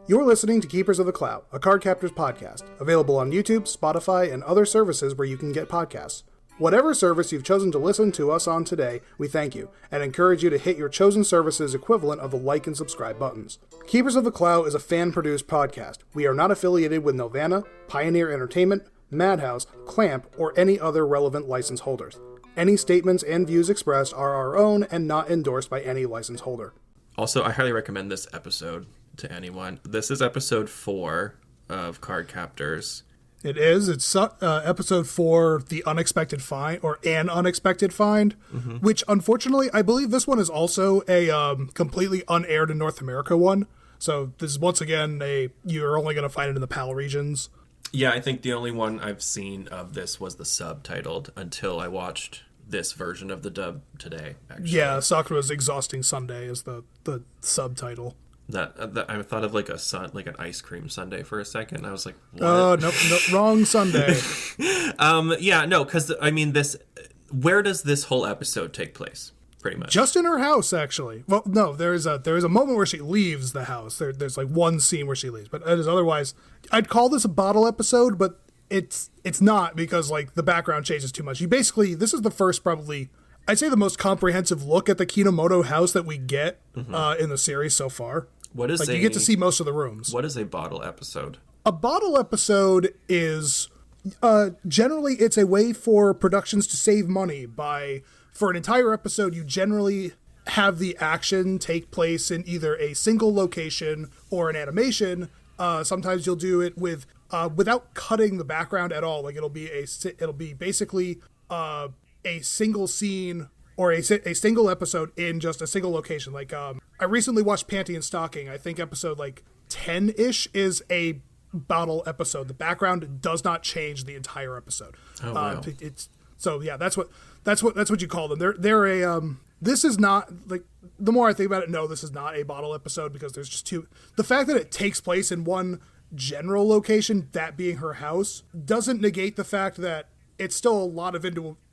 You're listening to Keepers of the Clow, a Cardcaptors podcast, available on YouTube, Spotify, and other services where you can get podcasts. Whatever service you've chosen to listen to us on today, we thank you, and encourage you to hit your chosen service's equivalent of the like and subscribe buttons. Keepers of the Clow is a fan-produced podcast. We are not affiliated with Nelvana, Pioneer Entertainment, Madhouse, Clamp, or any other relevant license holders. Any statements and views expressed are our own and not endorsed by any license holder. Also, I highly recommend this episode to anyone. This is episode 4 of Cardcaptors. It is. It's episode 4, The Unexpected Find, or An Unexpected Find, which, unfortunately, I believe this one is also a completely unaired in North America one. So this is, once again, you're only going to find it in the PAL regions. Yeah, I think the only one I've seen of this was the subtitled until I watched this version of the dub today, actually. Yeah, Sakura's Exhausting Sunday is the subtitle. That I thought of like an ice cream sundae for a second. I was like, what? Oh, no, wrong Sunday. Yeah, no, because I mean, where does this whole episode take place? Pretty much just in her house, actually. Well, no, there is a moment where she leaves the house. There's like one scene where she leaves, but it is otherwise. I'd call this a bottle episode, but it's not, because like the background changes too much. This is the first, probably, I'd say the most comprehensive look at the Kinomoto house that we get in the series so far. What is you get to see most of the rooms. What is a bottle episode? A bottle episode is generally it's a way for productions to save money for an entire episode. You generally have the action take place in either a single location or an animation. Sometimes you'll do it without cutting the background at all. Like it'll be basically a single scene or a single episode in just a single location. Like I recently watched Panty and Stocking. I think episode like 10-ish is a bottle episode. The background does not change the entire episode. Oh wow! That's what you call them. They're a this is not, like, the more I think about it, no, this is not a bottle episode, because there's just two. The fact that it takes place in one general location, that being her house, doesn't negate the fact that it's still a lot of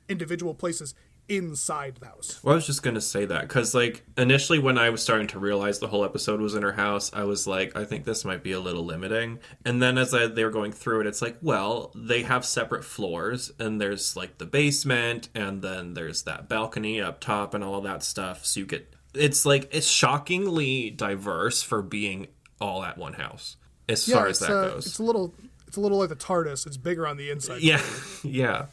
individual places inside the house. Well, I was just going to say that, because, like, initially when I was starting to realize the whole episode was in her house, I was like, I think this might be a little limiting. And then as they were going through it, it's like, well, they have separate floors, and there's, like, the basement, and then there's that balcony up top and all that stuff. So it's shockingly diverse for being all at one house, as far as that goes. It's a little like the TARDIS. It's bigger on the inside. Yeah, yeah.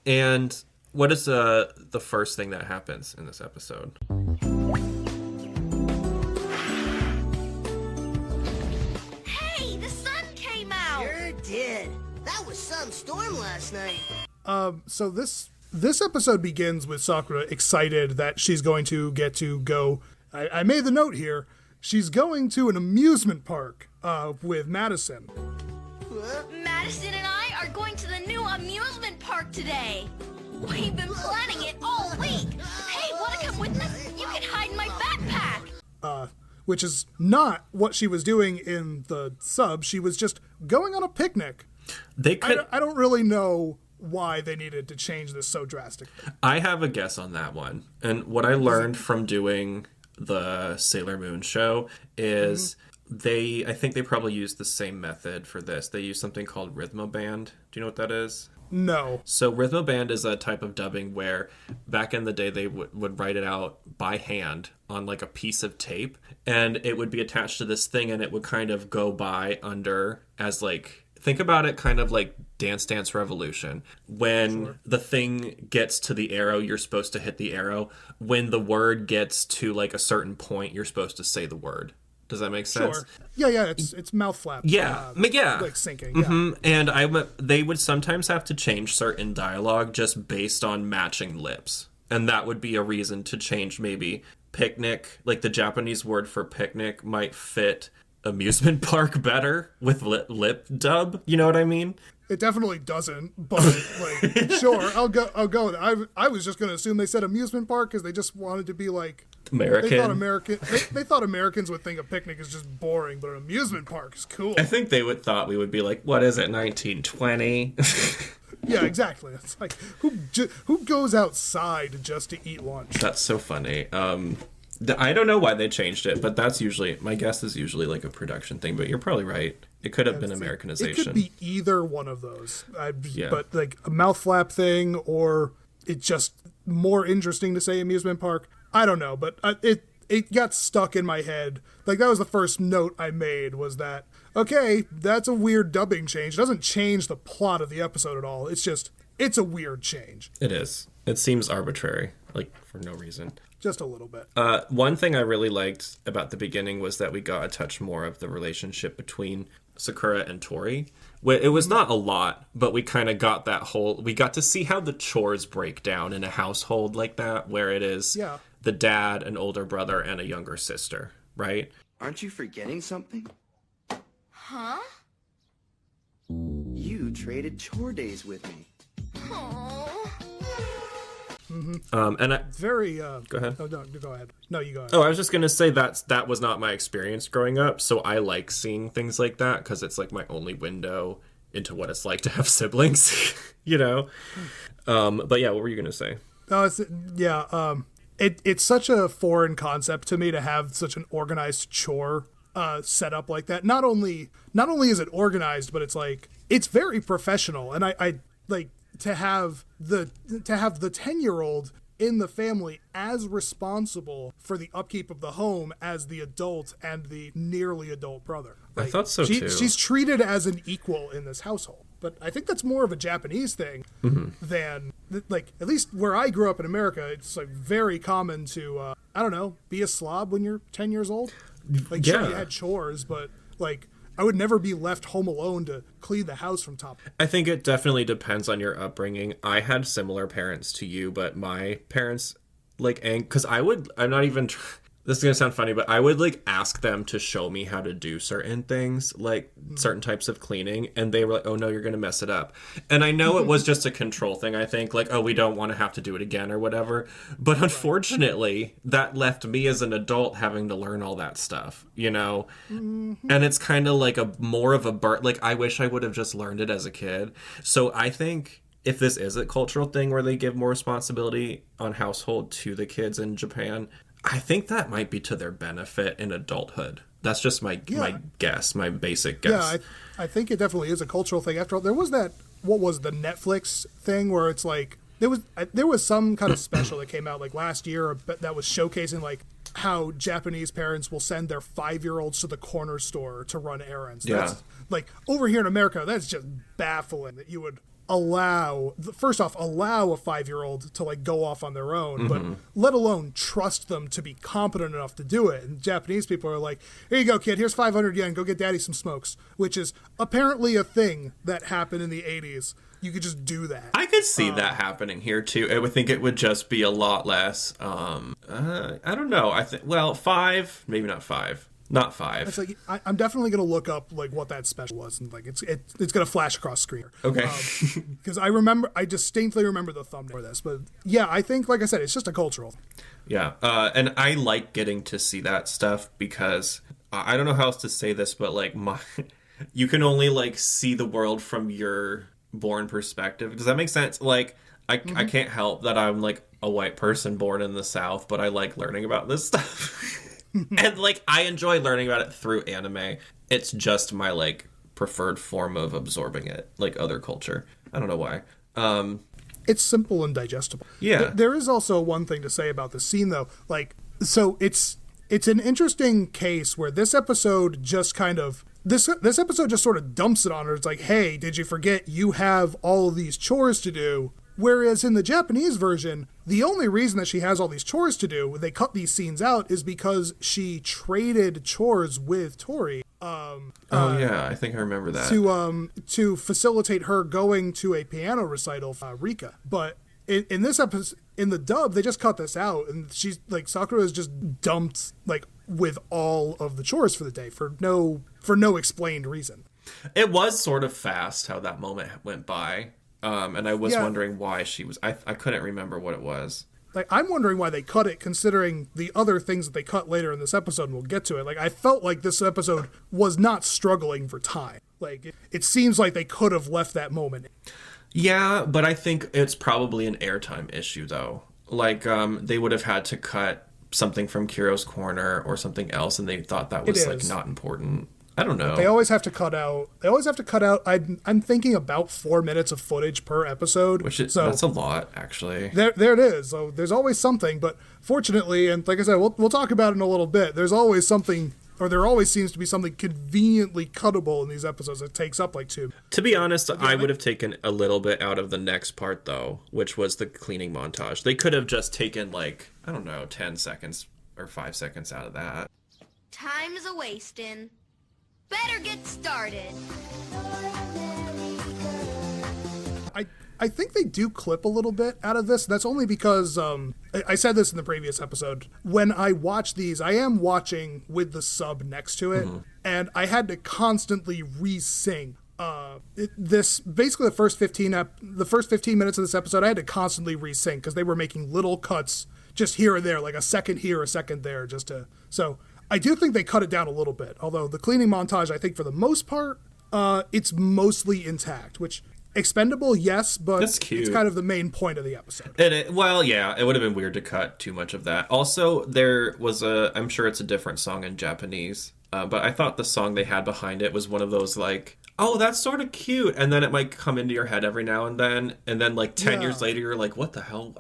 And what is the first thing that happens in this episode? Hey, the sun came out! Sure did. That was some storm last night. So this episode begins with Sakura excited that she's going to get to go. I made the note here. She's going to an amusement park with Madison. Madison and I are going to the new amusement park today. We've been planning it all week. Hey, want to come with us? You can hide in my backpack. Which is not what she was doing in the sub. She was just going on a picnic. I don't really know why they needed to change this so drastically. I have a guess on that one. And what I learned from doing the Sailor Moon show is I think they probably used the same method for this. They use something called Rhythmoband. Do you know what that is? No. So Rhythmoband is a type of dubbing where back in the day they would write it out by hand on like a piece of tape, and it would be attached to this thing, and it would kind of go by under as like, think about it kind of like Dance Dance Revolution. When the thing gets to the arrow, you're supposed to hit the arrow. When the word gets to like a certain point, you're supposed to say the word. Does that make sense? Sure. Yeah, it's mouth flap. Yeah, yeah. Like syncing. Yeah. And they would sometimes have to change certain dialogue just based on matching lips. And that would be a reason to change maybe picnic. Like the Japanese word for picnic might fit amusement park better with lip dub. You know what I mean? It definitely doesn't, but like, sure, I'll go. I was just going to assume they said amusement park because they just wanted to be like American. They thought Americans would think a picnic is just boring, but an amusement park is cool. I think they thought we would be like, what is it, 1920? Yeah, exactly. It's like who goes outside just to eat lunch? That's so funny. I don't know why they changed it, but that's usually, my guess is usually like a production thing, but you're probably right. It could have been Americanization. It could be either one of those. Yeah. But like a mouth flap thing, or it's just more interesting to say amusement park. I don't know, but it got stuck in my head. Like, that was the first note I made, was that, okay, that's a weird dubbing change. It doesn't change the plot of the episode at all. It's just, it's a weird change. It is. It seems arbitrary, like, for no reason. Just a little bit. One thing I really liked about the beginning was that we got a touch more of the relationship between Sakura and Tori. It was not a lot, but we kind of got that we got to see how the chores break down in a household like that, where it is the dad, an older brother, and a younger sister, right? Aren't you forgetting something? Huh? You traded chore days with me. Aww. And Very, go ahead. Oh, no, go ahead. No, you go ahead. Oh, I was just going to say that was not my experience growing up, so I like seeing things like that because it's like my only window into what it's like to have siblings, you know? But yeah, what were you going to say? It's such a foreign concept to me to have such an organized chore set up like that. Not only is it organized, but it's like, it's very professional, and I like to have the 10-year-old in the family as responsible for the upkeep of the home as the adult and the nearly adult brother. I thought so too. She's treated as an equal in this household. But I think that's more of a Japanese thing than, like, at least where I grew up in America, it's like very common to, I don't know, be a slob when you're 10 years old. Like, sure, you had chores, but like, I would never be left home alone to clean the house from top. I think it definitely depends on your upbringing. I had similar parents to you, but my parents, like, because I'm not even, this is going to sound funny, but I would, like, ask them to show me how to do certain things, like certain types of cleaning, and they were like, oh no, you're going to mess it up. And I know it was just a control thing, I think, like, oh, we don't want to have to do it again or whatever. But unfortunately, that left me as an adult having to learn all that stuff, you know? And it's kind of like more of a like, I wish I would have just learned it as a kid. So I think if this is a cultural thing where they give more responsibility on household to the kids in Japan, I think that might be to their benefit in adulthood. That's just my guess, my basic guess. Yeah, I think it definitely is a cultural thing. After all, there was that, what was the Netflix thing where it's like, there was some kind of special that came out like last year that was showcasing like how Japanese parents will send their 5-year-olds to the corner store to run errands. Yeah. That's, like, over here in America, that's just baffling that you would allow a 5-year-old to like go off on their own, but let alone trust them to be competent enough to do it. And Japanese people are like, here you go, kid, here's 500 yen, go get daddy some smokes, which is apparently a thing that happened in the 80s. You could just do that. I could see that happening here too. I would think it would just be a lot less. I don't know. I think 5, maybe not 5. Not 5. It's like I'm definitely gonna look up like what that special was, and like it's gonna flash across screen. Okay. Because I distinctly remember the thumbnail for this, but yeah, I think, like I said, it's just a cultural thing. Yeah, and I like getting to see that stuff because I don't know how else to say this, but like you can only like see the world from your born perspective. Does that make sense? Like I can't help that I'm like a white person born in the South, but I like learning about this stuff. And like I enjoy learning about it through anime. It's just my like preferred form of absorbing it, like other culture. I don't know why. It's simple and digestible. Yeah. There is also one thing to say about the scene though. Like, so it's an interesting case where this episode just kind of this episode just sort of dumps it on her. It's like, hey, did you forget you have all of these chores to do? Whereas in the Japanese version, the only reason that she has all these chores to do, they cut these scenes out, is because she traded chores with Tori. I think I remember that. To facilitate her going to a piano recital for Rika. But in this episode, in the dub, they just cut this out, and she's like, Sakura is just dumped like with all of the chores for the day for no explained reason. It was sort of fast how that moment went by. And I was wondering why she was... I couldn't remember what it was. Like, I'm wondering why they cut it, considering the other things that they cut later in this episode, and we'll get to it. Like, I felt like this episode was not struggling for time. Like, it seems like they could have left that moment. Yeah, but I think it's probably an airtime issue, though. Like, they would have had to cut something from Kiro's Corner or something else, and they thought that was like not important. I don't know. They always have to cut out. I'm thinking about 4 minutes of footage per episode. That's a lot, actually. There it is. So there's always something, but fortunately, and like I said, we'll talk about it in a little bit. There's always something, or there always seems to be something conveniently cuttable in these episodes that takes up like 2. To be honest, I would have taken a little bit out of the next part, though, which was the cleaning montage. They could have just taken, like, I don't know, 10 seconds or 5 seconds out of that. Time's a-wasting. Better get started. I think they do clip a little bit out of this. That's only because I said this in the previous episode. When I watch these, I am watching with the sub next to it, and I had to constantly re-sing. Basically the first 15 minutes of this episode, I had to constantly re-sing because they were making little cuts just here and there, like a second here, a second there, so. I do think they cut it down a little bit, although the cleaning montage, I think for the most part, it's mostly intact, which expendable, yes, but it's kind of the main point of the episode. It would have been weird to cut too much of that. Also, there was I'm sure it's a different song in Japanese, but I thought the song they had behind it was one of those like, oh, that's sort of cute, and then it might come into your head every now and then like 10 years later, you're like, what the hell?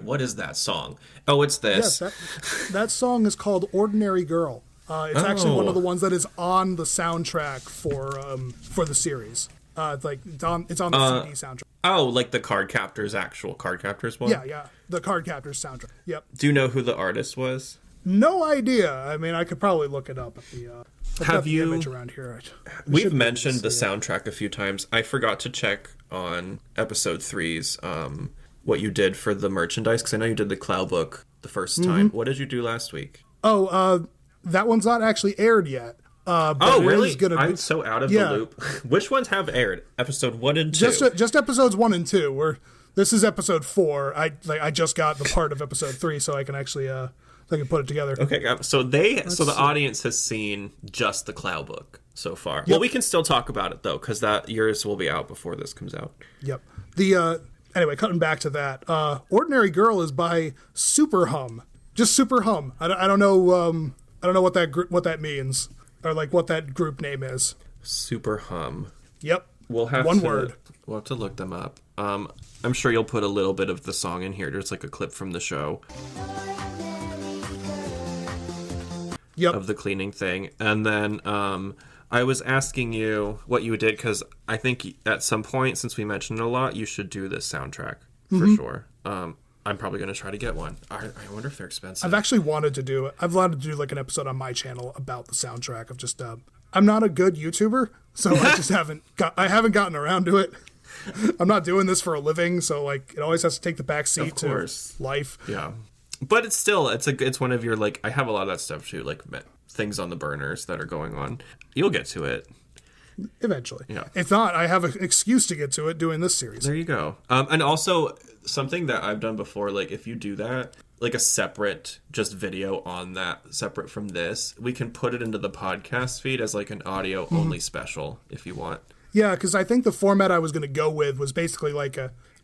What is that song? Oh, it's this. Yes, that song is called Ordinary Girl. It's actually one of the ones that is on the soundtrack for the series. It's on the CD soundtrack. Oh, like the actual Cardcaptors one? Yeah, the Cardcaptors soundtrack. Yep. Do you know who the artist was? No idea. I mean, I could probably look it up at the Have you image around here? We've mentioned the soundtrack a few times. I forgot to check on episode 3's what you did for the merchandise, because I know you did the Clow book the first time. What did you do last week? That one's not actually aired yet. Really? I'm so out of the loop. Which ones have aired? Episode 1 and 2? Just episodes 1 and 2. This is episode 4. I just got the part of episode 3, so I can actually put it together. Okay, so the audience has seen just the Clow book so far. Yep. Well, we can still talk about it though, because that yours will be out before this comes out. Yep. Anyway, cutting back to that, Ordinary Girl is by Super Hum. Just Super Hum. I don't know. I don't know what that means, or like what that group name is. Super Hum. Yep. We'll have word. We'll have to look them up. I'm sure you'll put a little bit of the song in here. There's like a clip from the show. Yep. Of the cleaning thing, and then I was asking you what you did, because I think at some point, since we mentioned it a lot, you should do this soundtrack for sure. I'm probably going to try to get one. I wonder if they're expensive. I've actually wanted to do it. I've wanted to do like an episode on my channel about the soundtrack of just. I'm not a good YouTuber, so I just haven't gotten around to it. I'm not doing this for a living, so like it always has to take the back seat to life. Yeah, but it's still it's one of your like, I have a lot of that stuff too, like things on the burners that are going on. You'll get to it eventually. Yeah. If not, I have an excuse to get to it doing this series. There you go. And also something that I've done before, like if you do that, like a separate just video on that, separate from this, we can put it into the podcast feed as like an audio only special if you want. Yeah, because I think the format I was going to go with was basically like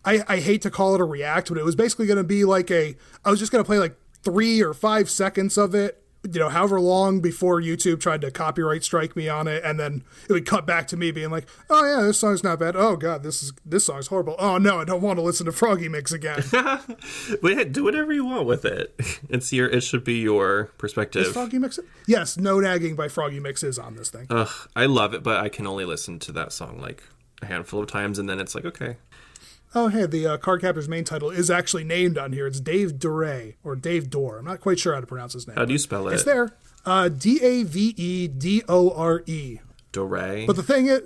I hate to call it a react, but it was basically going to be like I was just going to play like 3 or 5 seconds of it, however long before YouTube tried to copyright strike me on it, and then it would cut back to me being like, oh yeah, this song's not bad. Oh god, this song's horrible. Oh no, I don't want to listen to Froggy Mix again. Wait, do whatever you want with it. It should be your perspective. Is Froggy Mix? Yes, No Nagging by Froggy Mix is on this thing. Ugh, I love it, but I can only listen to that song like a handful of times, and then it's like, okay. Oh, hey, the Cardcaptors main title is actually named on here. It's Dave Dore, or Dave Dore. I'm not quite sure how to pronounce his name. How do you spell it? It's there. Davedore. Dore? But the thing is,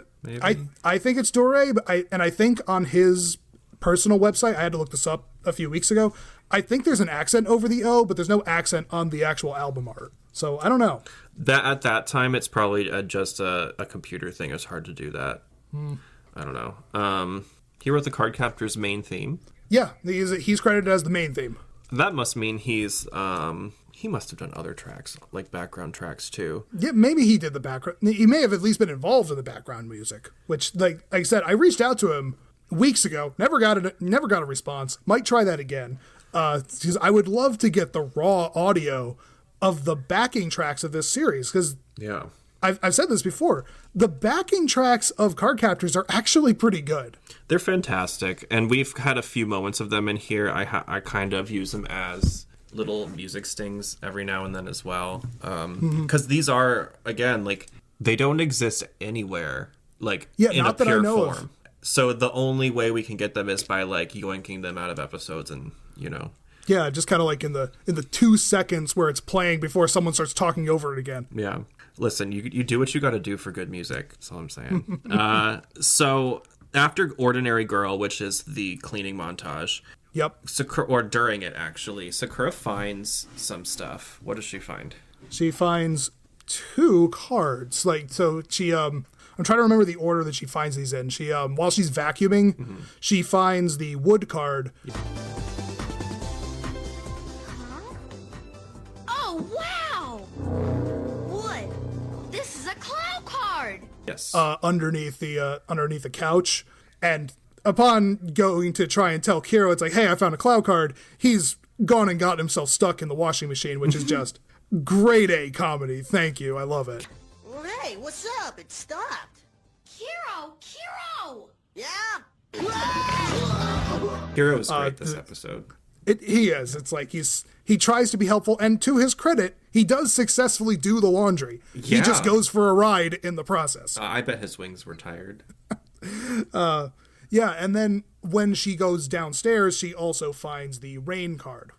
I think it's Dore, but I think on his personal website, I had to look this up a few weeks ago, I think there's an accent over the O, but there's no accent on the actual album art. So, I don't know. That at that time, it's probably just a computer thing. It's hard to do that. I don't know. He wrote the Cardcaptors main theme. Yeah, he's credited as the main theme. That must mean he must have done other tracks, like background tracks too. Yeah, maybe he did the background. He may have at least been involved in the background music, which, like I said, I reached out to him weeks ago, never got a response. Might try that again. Because I would love to get the raw audio of the backing tracks of this series, because Yeah. I've said this before. The backing tracks of Cardcaptors are actually pretty good. They're fantastic, and we've had a few moments of them in here. I kind of use them as little music stings every now and then as well, because these are, again, like, they don't exist anywhere, like, in not a that I pure know form. of. So the only way we can get them is by, like, yoinking them out of episodes and, Yeah, just kind of like in the 2 seconds where it's playing before someone starts talking over it again. Yeah. Listen, you do what you got to do for good music. That's all I'm saying. So after Ordinary Girl, which is the cleaning montage, Yep. Sakura, or during it actually, Sakura finds some stuff. What does she find? She finds 2 cards. Like, so she I'm trying to remember the order that she finds these in. She while she's vacuuming, she finds the wood card. Oh, wow! What? This is a Clow card! Yes. Underneath the couch, and upon going to try and tell Kero, it's like, hey, I found a Clow card. He's gone and got himself stuck in the washing machine, which is just grade A comedy. Thank you, I love it. Well, hey, what's up? It stopped. Kero! Yeah? Hero is great this episode. He is. It's like he tries to be helpful, and to his credit, he does successfully do the laundry. He Yeah. just goes for a ride in the process. I bet his wings were tired. Yeah, and then when she goes downstairs, she also finds the rain card.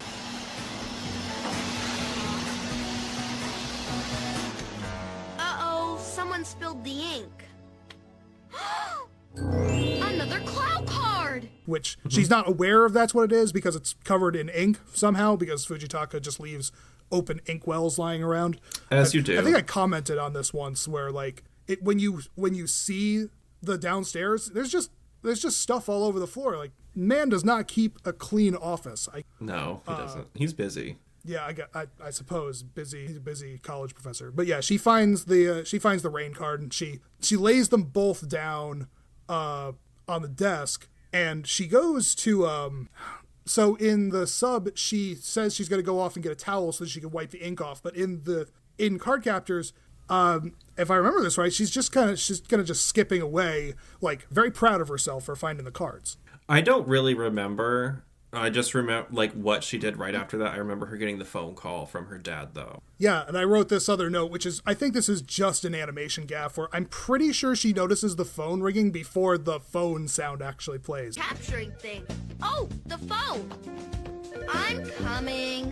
Uh-oh, someone spilled the ink. Another Clow card! Which she's not aware of that's what it is because it's covered in ink somehow, because Fujitaka just leaves open ink wells lying around. As you do. I think I commented on this once where, like, it when you see the downstairs, there's just stuff all over the floor. Like, man does not keep a clean office. No, he doesn't. He's busy. Yeah, I suppose he's a busy college professor. But yeah, she finds the rain card, and she lays them both down on the desk, and she goes to so in the sub she says she's going to go off and get a towel so that she can wipe the ink off, but in Cardcaptors, if I remember this right, she's kind of just skipping away, like, very proud of herself for finding the cards. I don't really remember. I just remember, like, what she did right after that. I remember her getting the phone call from her dad, though. Yeah, and I wrote this other note, which is, I think this is just an animation gaffe, where I'm pretty sure she notices the phone ringing before the phone sound actually plays. Capturing things. Oh, the phone! I'm coming.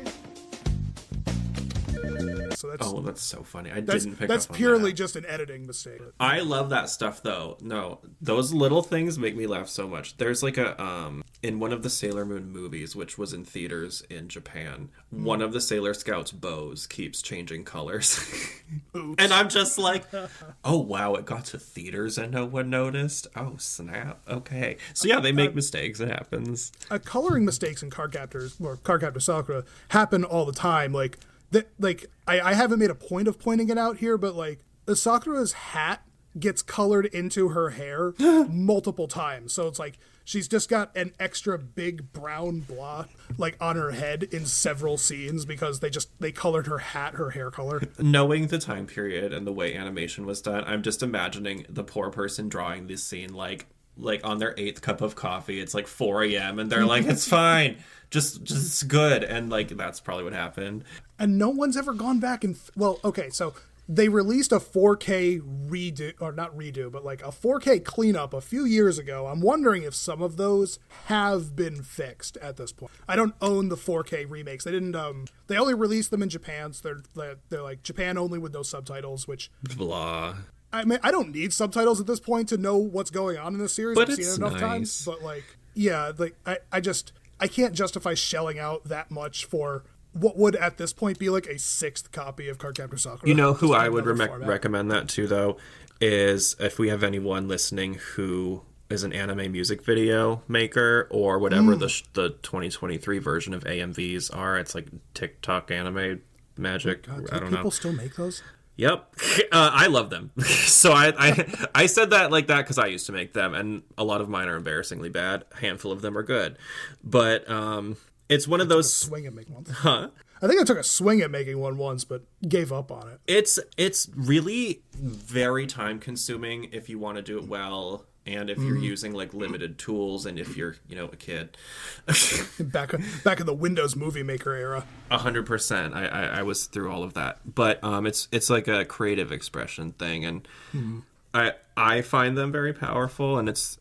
So that's Oh, that's so funny. I that's, didn't pick that's up on purely that. just an editing mistake. I love that stuff, though. No, those little things make me laugh so much. There's like a in one of the Sailor Moon movies, which was in theaters in Japan, one of the Sailor Scouts' bows keeps changing colors. And I'm just like, oh wow, it got to theaters and no one noticed. Oh snap. Okay. So yeah, they make mistakes. It happens. Coloring mistakes in Cardcaptors or Cardcaptor Sakura happen all the time. Like I haven't made a point of pointing it out here, but like the Sakura's hat gets colored into her hair multiple times. So it's like she's just got an extra big brown blot like on her head in several scenes because they colored her hair color. Knowing the time period and the way animation was done, I'm just imagining the poor person drawing this scene like on their 8th cup of coffee. It's like 4 a.m. and they're like, it's fine. Just it's good. And like, that's probably what happened. And no one's ever gone back and well, okay, so they released a 4K redo, or not redo, but like a 4K cleanup a few years ago. I'm wondering if some of those have been fixed at this point. I don't own the 4K remakes. They didn't. They only released them in Japan, so they're like Japan only with no subtitles. Which Blah. I mean, I don't need subtitles at this point to know what's going on in this series. But I've seen it's it enough nice. times. But like, yeah, like I can't justify shelling out that much for what would at this point be like a 6th copy of Cardcaptor Sakura. You know who Just I would another format. recommend that to, though, is if we have anyone listening who is an anime music video maker or whatever the 2023 version of AMVs are. It's like TikTok anime magic. God, I do don't know. people still make those? Yep. I love them. So I said that like that because I used to make them, and a lot of mine are embarrassingly bad. A handful of them are good. But It's one of those Swing at making one. huh? I think I took a swing at making one once, but gave up on it. It's really very time consuming if you want to do it well, and if you're using like limited tools, and if you're a kid. Back in the Windows Movie Maker era. 100%. I was through all of that, but it's like a creative expression thing, and I find them very powerful, and it's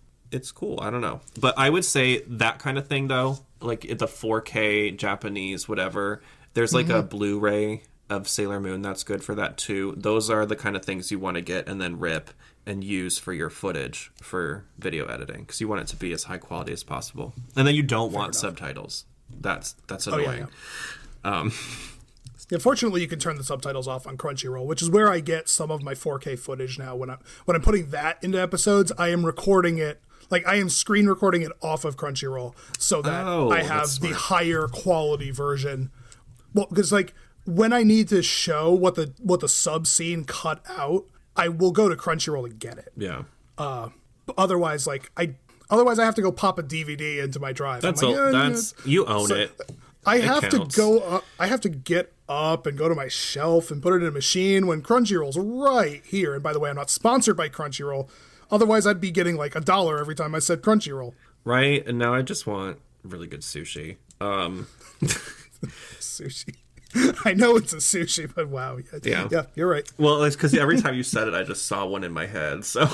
cool. I don't know, but I would say that kind of thing though, like the 4K Japanese whatever. There's like a Blu-ray of Sailor Moon that's good for that too. Those are the kind of things you want to get and then rip and use for your footage for video editing, because you want it to be as high quality as possible. And then you don't want subtitles. That's annoying. Yeah, fortunately, you can turn the subtitles off on Crunchyroll, which is where I get some of my 4K footage now. When I'm putting that into episodes, I am recording it. Like, I am screen recording it off of Crunchyroll so that I have the higher quality version. Well, because like when I need to show what the sub scene cut out, I will go to Crunchyroll and get it. Yeah. Otherwise, I have to go pop a DVD into my drive. That's you own it. I have to go up. I have to get up and go to my shelf and put it in a machine when Crunchyroll's right here. And by the way, I'm not sponsored by Crunchyroll. Otherwise, I'd be getting like $1 every time I said Crunchyroll. Right, and now I just want really good sushi. Sushi. I know it's a sushi, but wow. Yeah, you're right. Well, it's because every time you said it, I just saw one in my head. So,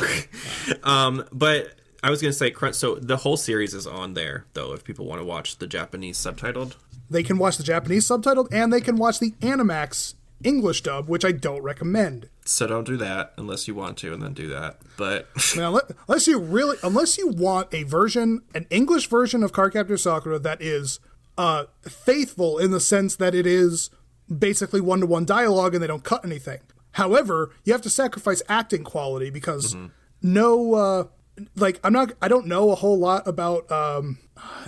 but I was going to say, so the whole series is on there, though, if people want to watch the Japanese subtitled. They can watch the Japanese subtitled, and they can watch the Animax English dub, which I don't recommend. So don't do that unless you want to, and then do that. But now, unless you want an English version of Cardcaptor Sakura that is faithful in the sense that it is basically one-to-one dialogue and they don't cut anything. However, you have to sacrifice acting quality because I don't know a whole lot about I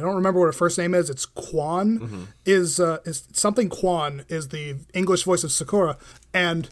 don't remember what her first name is. It's Kwan. Is something Kwan is the English voice of Sakura, and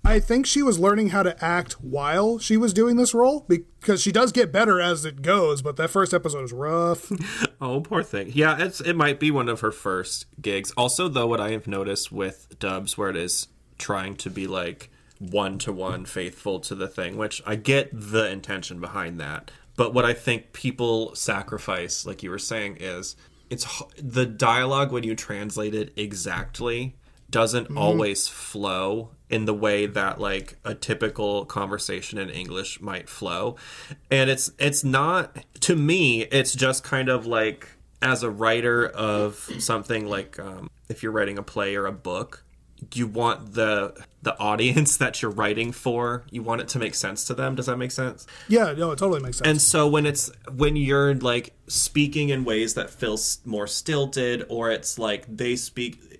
I think she was learning how to act while she was doing this role, because she does get better as it goes, but that first episode is rough. Oh, poor thing. Yeah, it might be one of her first gigs. Also, though, what I have noticed with dubs where it is trying to be like one-to-one faithful to the thing, which I get the intention behind that, but what I think people sacrifice, like you were saying, is it's the dialogue when you translate it exactly doesn't always flow in the way that like a typical conversation in English might flow. And it's not, to me, it's just kind of like, as a writer of something like if you're writing a play or a book, you want the audience that you're writing for, you want it to make sense to them. Does that make sense? Yeah, no, it totally makes sense. And so when you're like speaking in ways that feel more stilted, or it's like they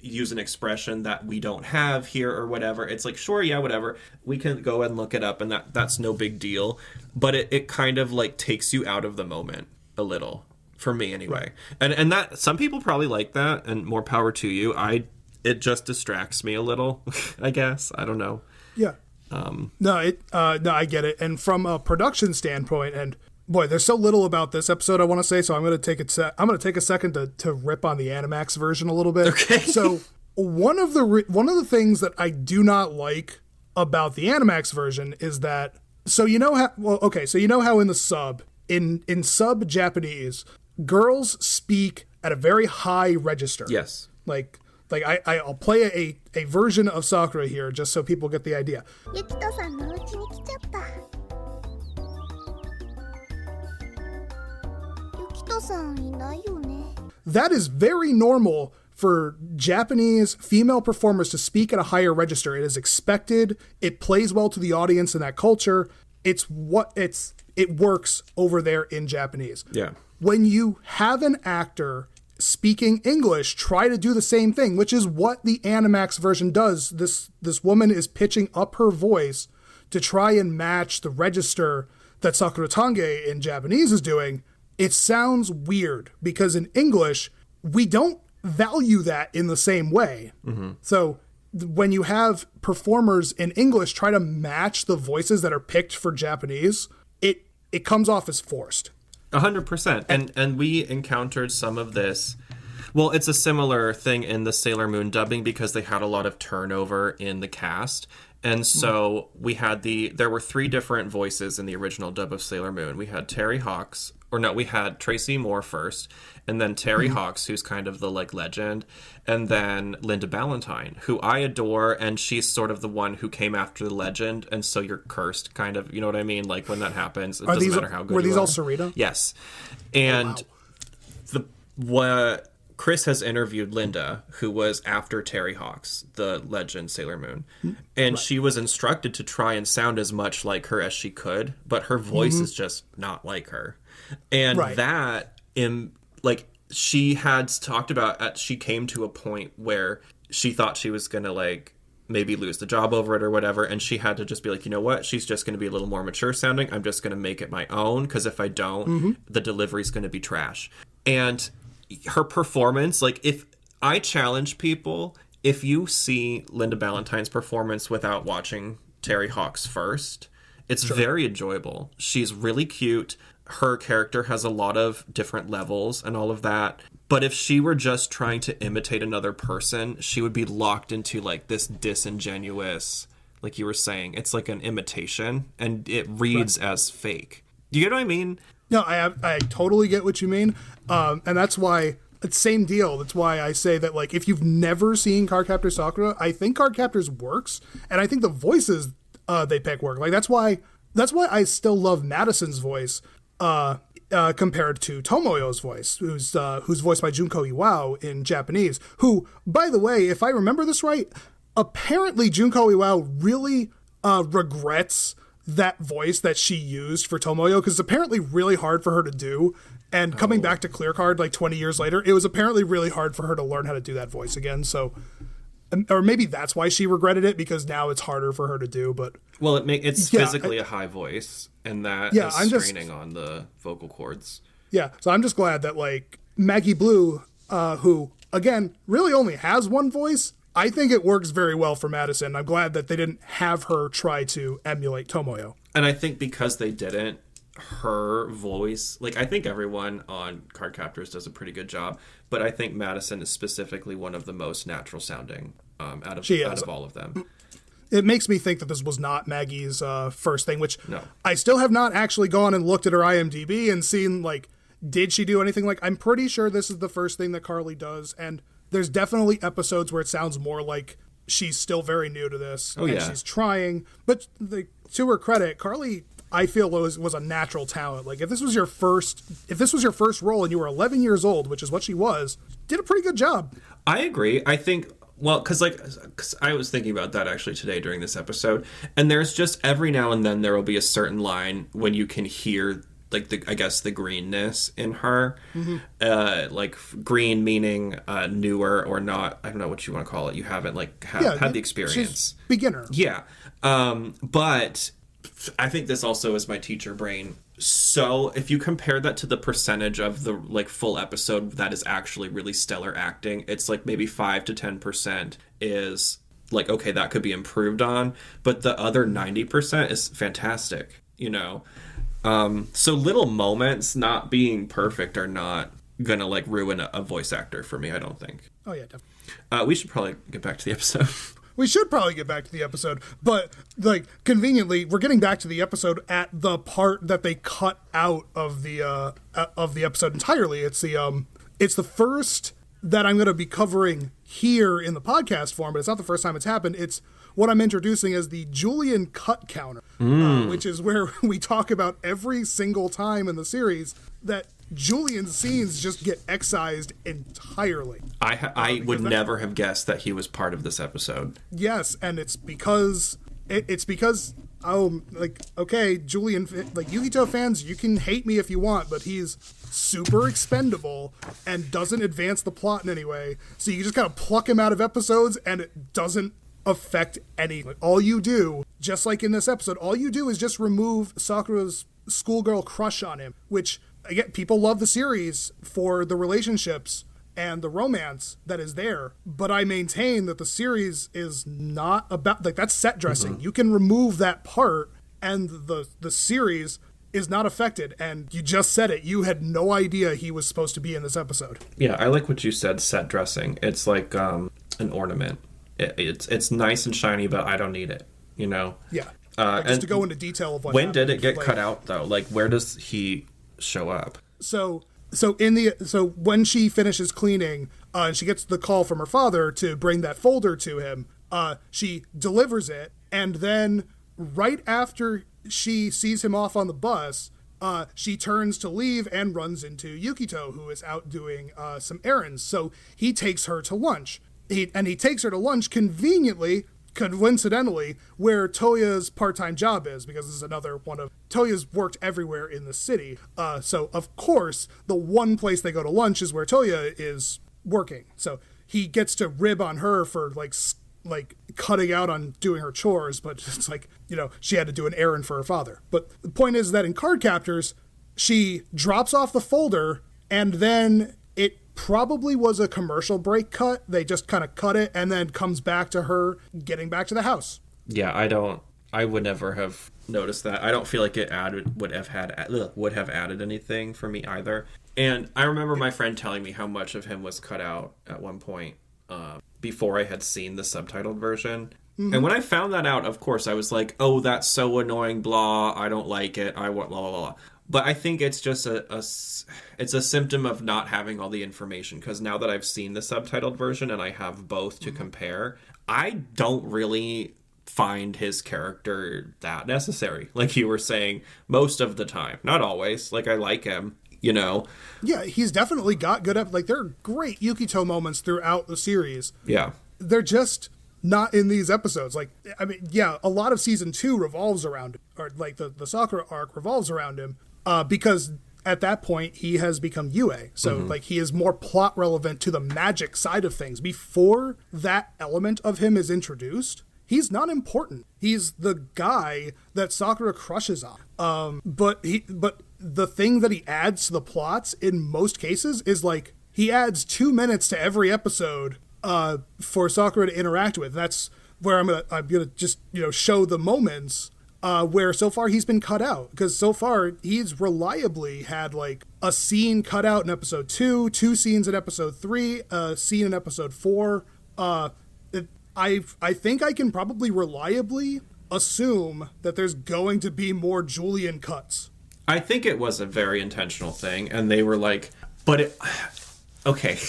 use an expression that we don't have here or whatever, it's like, sure, yeah, whatever, we can go and look it up, and that's no big deal. But it kind of like takes you out of the moment a little, for me anyway. Right. And that some people probably like that, and more power to you. It just distracts me a little, I guess. I don't know. Yeah. No, I get it. And from a production standpoint, and boy, there's so little about this episode I want to say, so I'm going to take a second to rip on the Animax version a little bit. Okay. So one of the things that I do not like about the Animax version is that, so you know how in the sub in sub Japanese, girls speak at a very high register. Yes. Like I'll play a version of Sakura here just so people get the idea. That is very normal for Japanese female performers to speak at a higher register. It is expected. It plays well to the audience in that culture. It works over there in Japanese. Yeah. When you have an actor speaking English, try to do the same thing, which is what the Animax version does. This woman is pitching up her voice to try and match the register that Sakura Tange in Japanese is doing. It sounds weird because in English, we don't value that in the same way. Mm-hmm. So when you have performers in English try to match the voices that are picked for Japanese, it comes off as forced. 100%. And we encountered some of this Well, it's a similar thing in the Sailor Moon dubbing because they had a lot of turnover in the cast. And so there were 3 different voices in the original dub of Sailor Moon. We had we had Tracy Moore first, and then Terry Hawks, who's kind of the like legend, and then Linda Ballantyne, who I adore, and she's sort of the one who came after the legend, and so you're cursed, kind of, you know what I mean? Like when that happens, it doesn't matter how good were these you are. all Sarita? Yes. And what Chris has interviewed Linda, who was after Terry Hawks, the legend Sailor Moon, and she was instructed to try and sound as much like her as she could, but her voice is just not like her. And she had talked about, she came to a point where she thought she was going to like maybe lose the job over it or whatever, and she had to just be like, you know what, she's just going to be a little more mature sounding. I'm just going to make it my own, because if I don't, the delivery's going to be trash. And her performance, like, if I challenge people, if you see Linda Ballantyne's performance without watching Terry Hawks first, it's very enjoyable. She's really cute. Her character has a lot of different levels and all of that. But if she were just trying to imitate another person, she would be locked into like this disingenuous, like you were saying, it's like an imitation, and it reads as fake. Do you get what I mean? No, I totally get what you mean. And that's why it's same deal. That's why I say that, like, if you've never seen Cardcaptor Sakura, I think Cardcaptors works, and I think the voices they pick work. Like that's why I still love Madison's voice compared to Tomoyo's voice, who's voiced by Junko Iwao in Japanese, who, by the way, if I remember this right, apparently Junko Iwao really regrets that voice that she used for Tomoyo, because it's apparently really hard for her to do. And coming back to Clear Card like 20 years later, it was apparently really hard for her to learn how to do that voice again. So, or maybe that's why she regretted it, because now it's harder for her to do. But well, it's physically a high voice, and that is straining on the vocal cords. Yeah, so I'm just glad that like Maggie Blue, who again really only has one voice, I think it works very well for Madison. I'm glad that they didn't have her try to emulate Tomoyo. And I think because they didn't, her voice, like, I think everyone on Cardcaptors does a pretty good job, but I think Madison is specifically one of the most natural sounding out of all of them. It makes me think that this was not Maggie's first thing, which no. I still have not actually gone and looked at her IMDb and seen, like, did she do anything? Like, I'm pretty sure this is the first thing that Carly does, and there's definitely episodes where it sounds more like she's still very new to this. Oh, and she's trying. But to her credit, Carly, I feel was a natural talent. Like, if this was your first role and you were 11 years old, which is what she was, did a pretty good job. I agree. I think, well, because I was thinking about that actually today during this episode, and there's just every now and then there will be a certain line when you can hear, like, the greenness in her, like green meaning newer or not. I don't know what you want to call it. You haven't had the experience. She's beginner. Yeah, but I think this also is my teacher brain. So if you compare that to the percentage of the like full episode that is actually really stellar acting, it's like maybe 5 to 10% is like, okay, that could be improved on, but the other 90% is fantastic. You know. So little moments not being perfect are not gonna like ruin a voice actor for me, I don't think. Oh yeah, definitely. We should probably get back to the episode. We should probably get back to the episode, but like conveniently, we're getting back to the episode at the part that they cut out of the episode entirely. It's the first that I'm going to be covering here in the podcast form, but it's not the first time it's happened. It's what I'm introducing as the Julian cut counter, which is where we talk about every single time in the series that Julian's scenes just get excised entirely. I would never have guessed that he was part of this episode. Yes, and it's because okay, Julian, like, Yukito fans, you can hate me if you want, but he's super expendable and doesn't advance the plot in any way. So you just kind of pluck him out of episodes and it doesn't affect anything. All you do, just like in this episode, all you do is just remove Sakura's schoolgirl crush on him, which, again, people love the series for the relationships and the romance that is there, but I maintain that the series is not about, like, that's set dressing. You can remove that part and the series is not affected, and you just said it. You had no idea he was supposed to be in this episode. Yeah, I like what you said, set dressing. It's like an ornament. It's nice and shiny, but I don't need it, you know? Yeah. Just to go into detail of what when happened, did it get cut out, though? Like, where does he show up? So when she finishes cleaning, and she gets the call from her father to bring that folder to him, she delivers it, and then right after she sees him off on the bus, she turns to leave and runs into Yukito, who is out doing some errands. So he takes her to lunch. He takes her to lunch conveniently, coincidentally, where Toya's part-time job is, because this is another one of Toya's worked everywhere in the city. So of course, the one place they go to lunch is where Toya is working. So he gets to rib on her for like cutting out on doing her chores, but it's like, you know, she had to do an errand for her father. But the point is that in Cardcaptors, she drops off the folder, and then it probably was a commercial break cut. They just kind of cut it, and then comes back to her getting back to the house. Yeah, I would never have noticed that. I don't feel like it would have added anything for me either. And I remember my friend telling me how much of him was cut out at one point, before I had seen the subtitled version. Mm-hmm. And when I found that out, of course, I was like, oh, that's so annoying, blah, I don't like it, I want blah, blah, blah. But I think it's just it's a symptom of not having all the information, because now that I've seen the subtitled version and I have both to compare, I don't really find his character that necessary. Like you were saying, most of the time. Not always. Like, I like him, you know? Yeah, he's definitely got good like, there are great Yukito moments throughout the series. Yeah. They're just not in these episodes. Like, I mean, yeah, a lot of season 2 revolves around him, or like the Sakura arc revolves around him, because at that point he has become Yue. So like, he is more plot relevant to the magic side of things. Before that element of him is introduced, he's not important. He's the guy that Sakura crushes on. But the thing that he adds to the plots in most cases is like, he adds 2 minutes to every episode for Sakura to interact with. That's where I'm gonna just, you know, show the moments where so far he's been cut out, because so far he's reliably had like a scene cut out in episode 2, 2 scenes in episode 3, a scene in episode 4. I think I can probably reliably assume that there's going to be more Julian cuts. I think it was a very intentional thing, and they were like, but it, okay,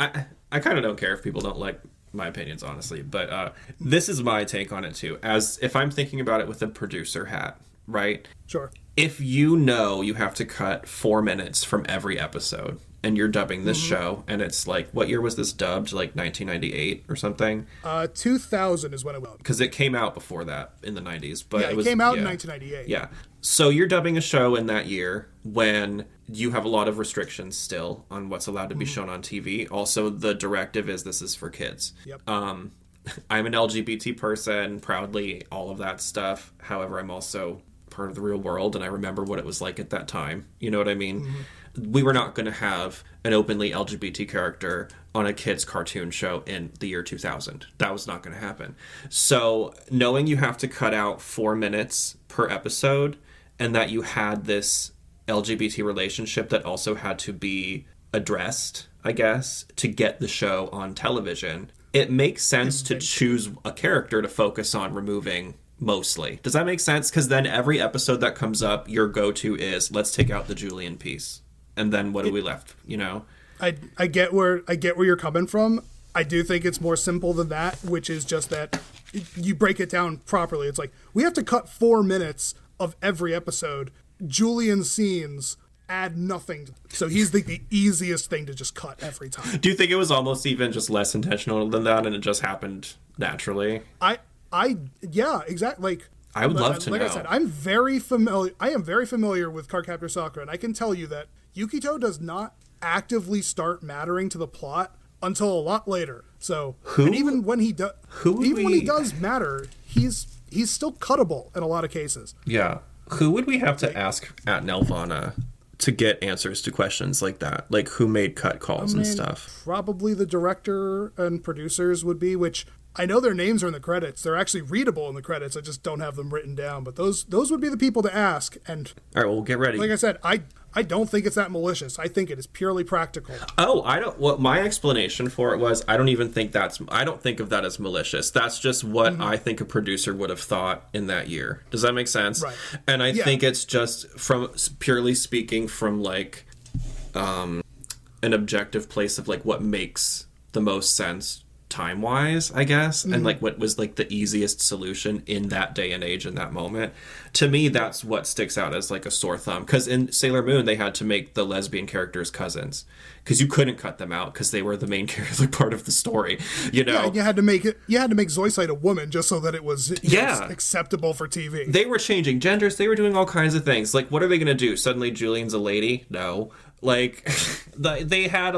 I kind of don't care if people don't like my opinions, honestly, but this is my take on it too, as if I'm thinking about it with a producer hat, right? Sure. If you know you have to cut 4 minutes from every episode, and you're dubbing this show, and it's like, what year was this dubbed? Like 1998 or something? 2000 is when it was. Because it came out before that in the 90s. But yeah, it came out in 1998. Yeah. So you're dubbing a show in that year when you have a lot of restrictions still on what's allowed to be shown on TV. Also, the directive is this is for kids. Yep. I'm an LGBT person, proudly, all of that stuff. However, I'm also part of the real world, and I remember what it was like at that time. You know what I mean? We were not going to have an openly LGBT character on a kid's cartoon show in the year 2000. That was not going to happen. So knowing you have to cut out 4 minutes per episode, and that you had this LGBT relationship that also had to be addressed, I guess, to get the show on television, it makes sense to choose a character to focus on removing mostly. Does that make sense? Because then every episode that comes up, your go-to is, let's take out the Julian piece. And then what are we left, you know? I get where you're coming from. I do think it's more simple than that, which is just that you break it down properly. It's like, we have to cut 4 minutes of every episode. Julian's scenes add nothing. So he's the easiest thing to just cut every time. Do you think it was almost even just less intentional than that, and it just happened naturally? Yeah, exactly. Like, I would love to know. Like I said, I am very familiar with Cardcaptor Sakura, and I can tell you that Yukito does not actively start mattering to the plot until a lot later. So, and even when he does matter, he's still cuttable in a lot of cases. Yeah. Who would we have to ask at Nelvana to get answers to questions like that? Like, who made cut calls and stuff? Probably the director and producers would be, which I know their names are in the credits. They're actually readable in the credits. I just don't have them written down. But those would be the people to ask. And All right, well, get ready. like I said, I don't think it's that malicious. I think it is purely practical. Oh, I don't. Well, my explanation for it was I don't think of that as malicious. That's just what I think a producer would have thought in that year. Does that make sense? Right. And I think it's just from purely speaking from like an objective place of like what makes the most sense time wise, I guess, and like what was like the easiest solution in that day and age in that moment. To me, that's what sticks out as like a sore thumb, because in Sailor Moon they had to make the lesbian characters cousins because you couldn't cut them out because they were the main character part of the story, you know. Yeah, you had to make Zoisite a woman just so that it was acceptable for TV. They were changing genders, they were doing all kinds of things. Like, what are they going to do? Suddenly Julian's a lady? No. Like, they had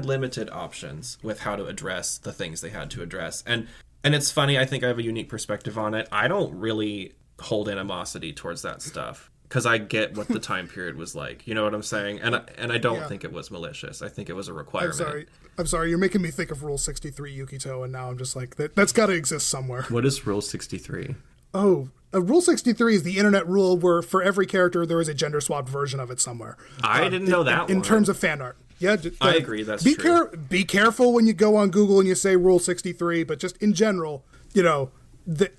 limited options with how to address the things they had to address. And it's funny, I think I have a unique perspective on it. I don't really hold animosity towards that stuff because I get what the time period was like. You know what I'm saying? And I don't think it was malicious. I think it was a requirement. I'm sorry. You're making me think of Rule 63 Yukito, and now I'm just like, that's got to exist somewhere. What is Rule 63? Oh, Rule 63 is the internet rule where for every character there is a gender-swapped version of it somewhere. I didn't know that in terms of fan art. Yeah, I agree, that's true. Be careful when you go on Google and you say Rule 63, but just in general, you know,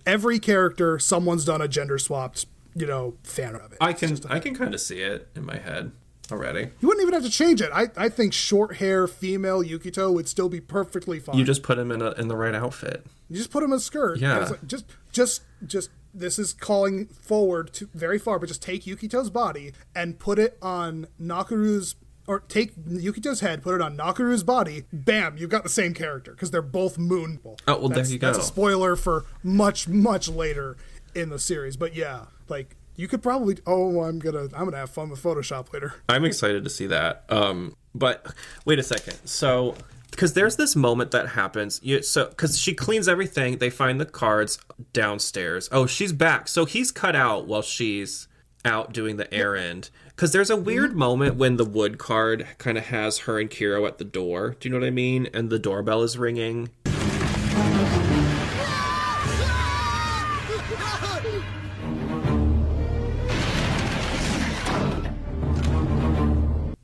every character, someone's done a gender-swapped, you know, fan art of it. I can kind of see it in my head already. You wouldn't even have to change it. I think short hair female Yukito would still be perfectly fine. You just put him in the right outfit. You just put him in a skirt. Yeah. Like, just this is calling forward to very far, but just take Yukito's body and put it on Nakaru's, or take Yukito's head, put it on Nakaru's body. Bam, you've got the same character because they're both moon. Oh, well, there you go. That's a spoiler for much, much later in the series. But yeah, like you could probably. Oh, I'm gonna have fun with Photoshop later. I'm excited to see that. But wait a second. So, because there's this moment that happens. Because she cleans everything, they find the cards downstairs. Oh, she's back. So he's cut out while she's out doing the errand. Because there's a weird moment when the wood card kind of has her and Kero at the door. Do you know what I mean? And the doorbell is ringing.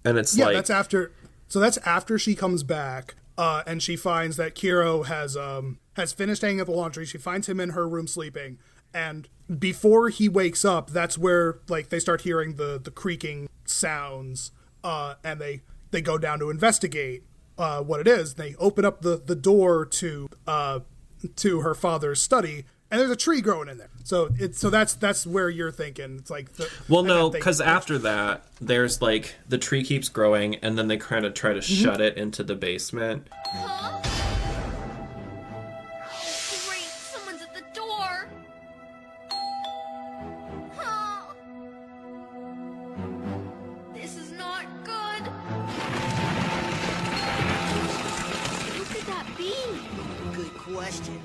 And it's like... that's after... So that's after she comes back, and she finds that Kero has finished hanging up the laundry. She finds him in her room sleeping, and before he wakes up, that's where like they start hearing the creaking sounds, and they go down to investigate what it is. They open up the door to her father's study, and there's a tree growing in there. So that's where you're thinking. It's like because after that, there's like the tree keeps growing, and then they kind of try to shut it into the basement. Huh? Great, someone's at the door. Huh? This is not good. Who could that be? Good question.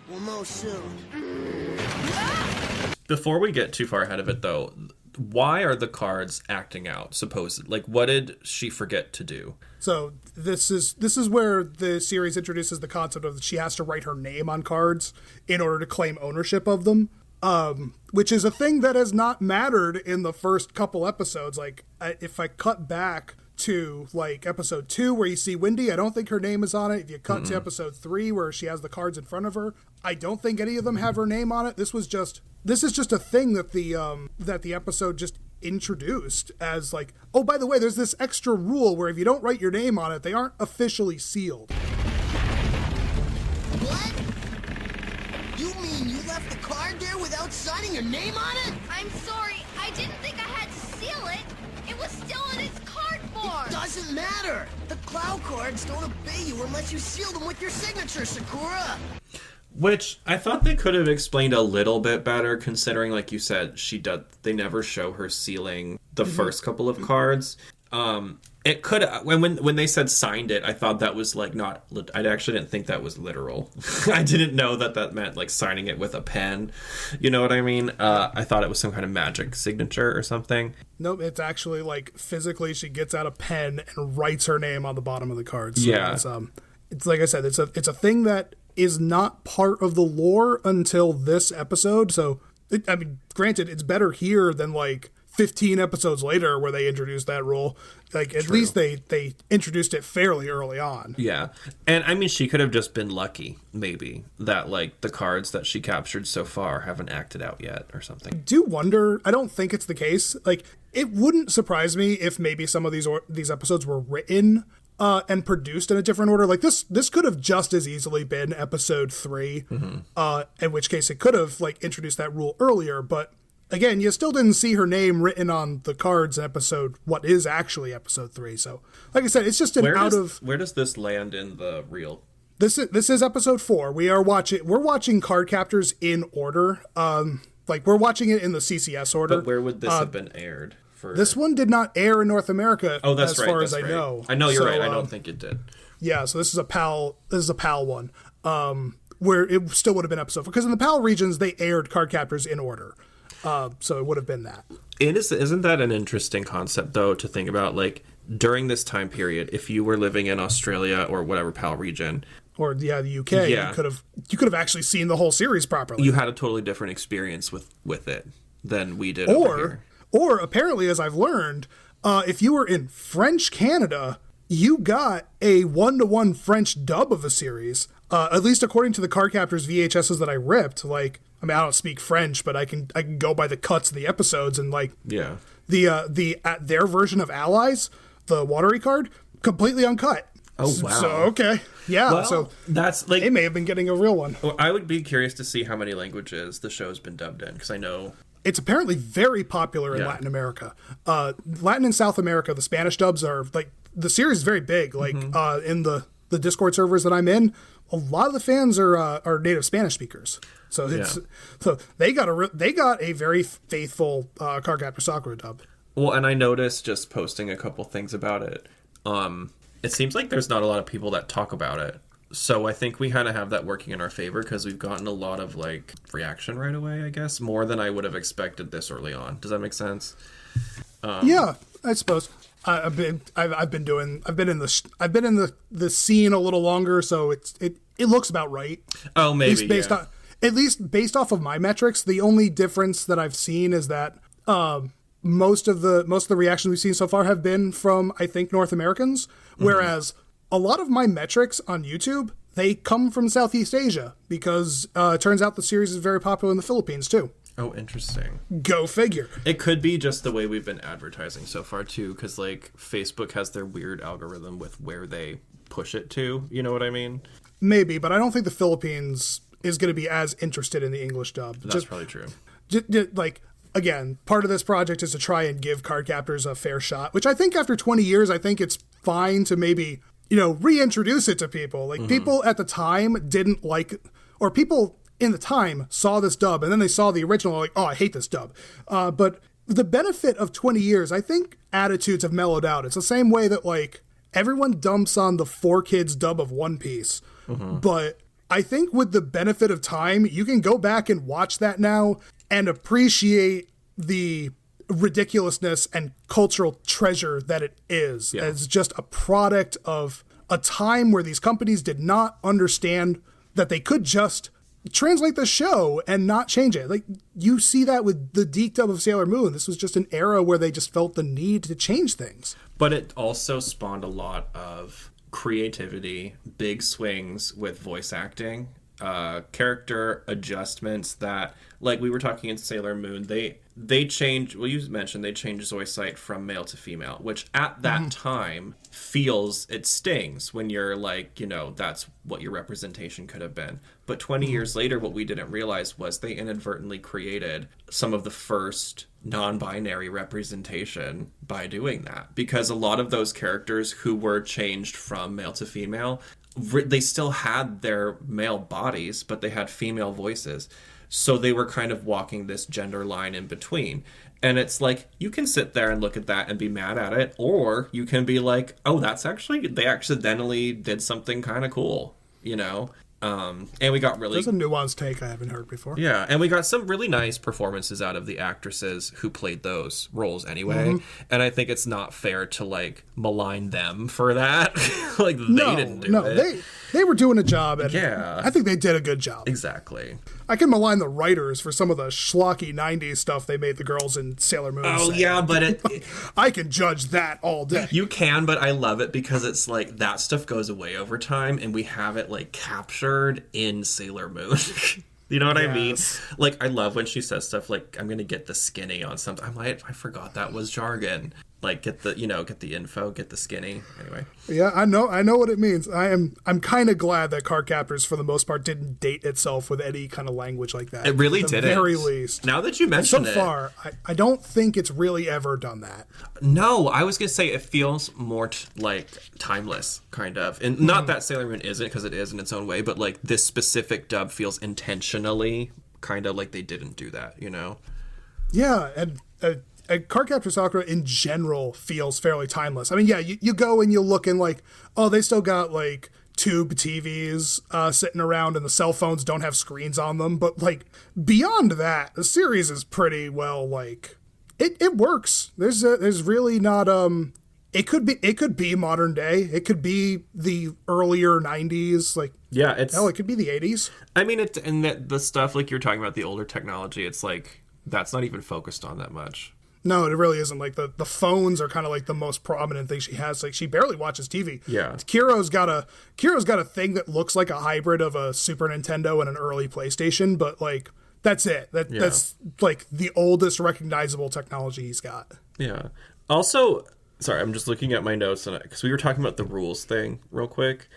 We'll know soon. Before we get too far ahead of it, though, why are the cards acting out, supposedly? Like, what did she forget to do? So this is where the series introduces the concept of she has to write her name on cards in order to claim ownership of them, which is a thing that has not mattered in the first couple episodes. Like, if I cut back to like episode 2 where you see Wendy, I don't think her name is on it. If you cut to episode 3 where she has the cards in front of her, I don't think any of them have her name on it. This is just a thing that the episode just introduced as like, oh, by the way, there's this extra rule where if you don't write your name on it, they aren't officially sealed. What? You mean you left the card there without signing your name on it? I'm sorry, I didn't think I had to seal it. It was still in its cardboard. Doesn't matter. The Clow cards don't obey you unless you seal them with your signature, Sakura. Which I thought they could have explained a little bit better, considering, like you said, they never show her sealing the first couple of cards. It could when they said signed it, I thought that was like not. I actually didn't think that was literal. I didn't know that meant like signing it with a pen. You know what I mean? I thought it was some kind of magic signature or something. Nope, it's actually like physically she gets out a pen and writes her name on the bottom of the card. So yeah, it's like I said, it's a thing that is not part of the lore until this episode. So, granted, it's better here than like 15 episodes later where they introduced that rule. Like, at least they introduced it fairly early on. Yeah. And I mean, she could have just been lucky, maybe, that like the cards that she captured so far haven't acted out yet or something. I do wonder, I don't think it's the case. Like, it wouldn't surprise me if maybe some of these episodes were written and produced in a different order. Like, this could have just as easily been episode 3, in which case it could have like introduced that rule earlier, but again, you still didn't see her name written on the cards in what is actually episode 3. So, like I said, it's just where does this land in the reel? This is episode 4. We're watching Cardcaptors in order. Like, we're watching it in the CCS order. But where would this have been aired? This one did not air in North America. Oh, that's as right. far That's as I right. know. I know you're right. I don't think it did. Yeah, so this is a PAL one. Where it still would have been episode 4, because in the PAL regions they aired Cardcaptors in order. So it would have been that. Isn't that an interesting concept, though, to think about? Like, during this time period, if you were living in Australia or whatever PAL region, or the UK, you could have actually seen the whole series properly. You had a totally different experience with it than we did over here. Or apparently, as I've learned, if you were in French Canada, you got a 1-to-1 French dub of a series. At least according to the Cardcaptors VHSs that I ripped. Like, I mean, I don't speak French, but I can go by the cuts of the episodes, and like, yeah, their version of Allies, the watery card, completely uncut. Oh wow. So okay, yeah. Well, so that's like, they may have been getting a real one. I would be curious to see how many languages the show's been dubbed in, because I know it's apparently very popular in Latin America. Latin and South America, the Spanish dubs are like, the series is very big. Like in the Discord servers that I'm in, a lot of the fans are native Spanish speakers. So so they got a very faithful Cardcaptor Sakura dub. Well, and I noticed just posting a couple things about it. It seems like there's not a lot of people that talk about it. So I think we kind of have that working in our favor, because we've gotten a lot of like reaction right away, I guess, more than I would have expected this early on. Does that make sense? Yeah, I suppose. I've been in the scene a little longer, so it looks about right. Oh, maybe At least based off of my metrics. The only difference that I've seen is that most of the reactions we've seen so far have been from, I think, North Americans, whereas a lot of my metrics on YouTube, they come from Southeast Asia, because it turns out the series is very popular in the Philippines too. Oh, interesting. Go figure. It could be just the way we've been advertising so far too, because like Facebook has their weird algorithm with where they push it to. You know what I mean? Maybe, but I don't think the Philippines is going to be as interested in the English dub. That's probably true. Like, again, part of this project is to try and give Cardcaptors a fair shot, which I think after 20 years, I think it's fine to maybe, reintroduce it to people. Like, people at the time didn't like, or people in the time saw this dub and then they saw the original, like, oh, I hate this dub. But the benefit of 20 years, I think attitudes have mellowed out. It's the same way that, like, everyone dumps on the 4Kids dub of One Piece. But I think with the benefit of time, you can go back and watch that now and appreciate the ridiculousness and cultural treasure that it is, as just a product of a time where these companies did not understand that they could just translate the show and not change it. Like, you see that with the Deke dub of Sailor Moon. This was just an era where they just felt the need to change things. But it also spawned a lot of creativity, big swings with voice acting, character adjustments that, like we were talking in Sailor Moon, they changed, well, you mentioned they changed Zoisite from male to female, which at that time it stings when you're like, that's what your representation could have been. But 20 years later, what we didn't realize was they inadvertently created some of the first non-binary representation by doing that, because a lot of those characters who were changed from male to female, they still had their male bodies, but they had female voices. So they were kind of walking this gender line in between. And it's like, you can sit there and look at that and be mad at it, or you can be like, oh, they accidentally did something kind of cool, And we got There's a nuanced take I haven't heard before. Yeah, and we got some really nice performances out of the actresses who played those roles anyway. And I think it's not fair to, like, malign them for that. Like, they didn't do it. They were doing a job, and Yeah. I think they did a good job. Exactly. I can malign the writers for some of the schlocky 90s stuff they made the girls in Sailor Moon Oh, say. yeah, but I can judge that all day. you can, but I love it because it's like that stuff goes away over time and we have it like captured in Sailor Moon. You know what I mean? Like, I love when she says stuff like, I'm going to get the skinny on something. I'm like, I forgot that was jargon. Like, get the info, get the skinny. Anyway. Yeah, I know what it means. I'm kind of glad that Cardcaptors, for the most part, didn't date itself with any kind of language like that. It really at the didn't. very least. Now that you mention so it. So far, I don't think it's really ever done that. No, I was going to say it feels more like timeless, kind of. And not that Sailor Moon isn't, because it is in its own way, but like this specific dub feels intentionally kind of like they didn't do that, you know? Yeah, and Cardcaptor Sakura in general feels fairly timeless. I mean, yeah, you go and you look and like, oh, they still got like tube TVs sitting around and the cell phones don't have screens on them. But like beyond that, the series is pretty well like it works. There's really not it could be modern day. It could be the earlier 90s. Like yeah, it could be the 80s. I mean, the stuff like you're talking about, the older technology, it's like that's not even focused on that much. No, it really isn't. Like the phones are kind of like the most prominent thing she has. Like she barely watches TV. Yeah. Kero's got a thing that looks like a hybrid of a Super Nintendo and an early PlayStation, but like that's it. That's like the oldest recognizable technology he's got. Yeah. Also, sorry, I'm just looking at my notes because we were talking about the rules thing real quick.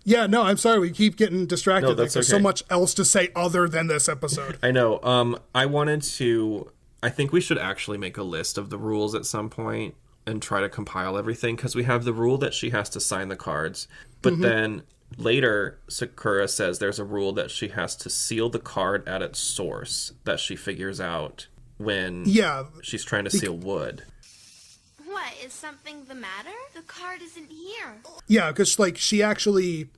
Yeah, no, I'm sorry. We keep getting distracted. No, that's There's okay. so much else to say other than this episode. I know. I think we should actually make a list of the rules at some point and try to compile everything, because we have the rule that she has to sign the cards, but then later Sakura says there's a rule that she has to seal the card at its source that she figures out when she's trying to seal wood. What, is something the matter? The card isn't here. Yeah, because like she actually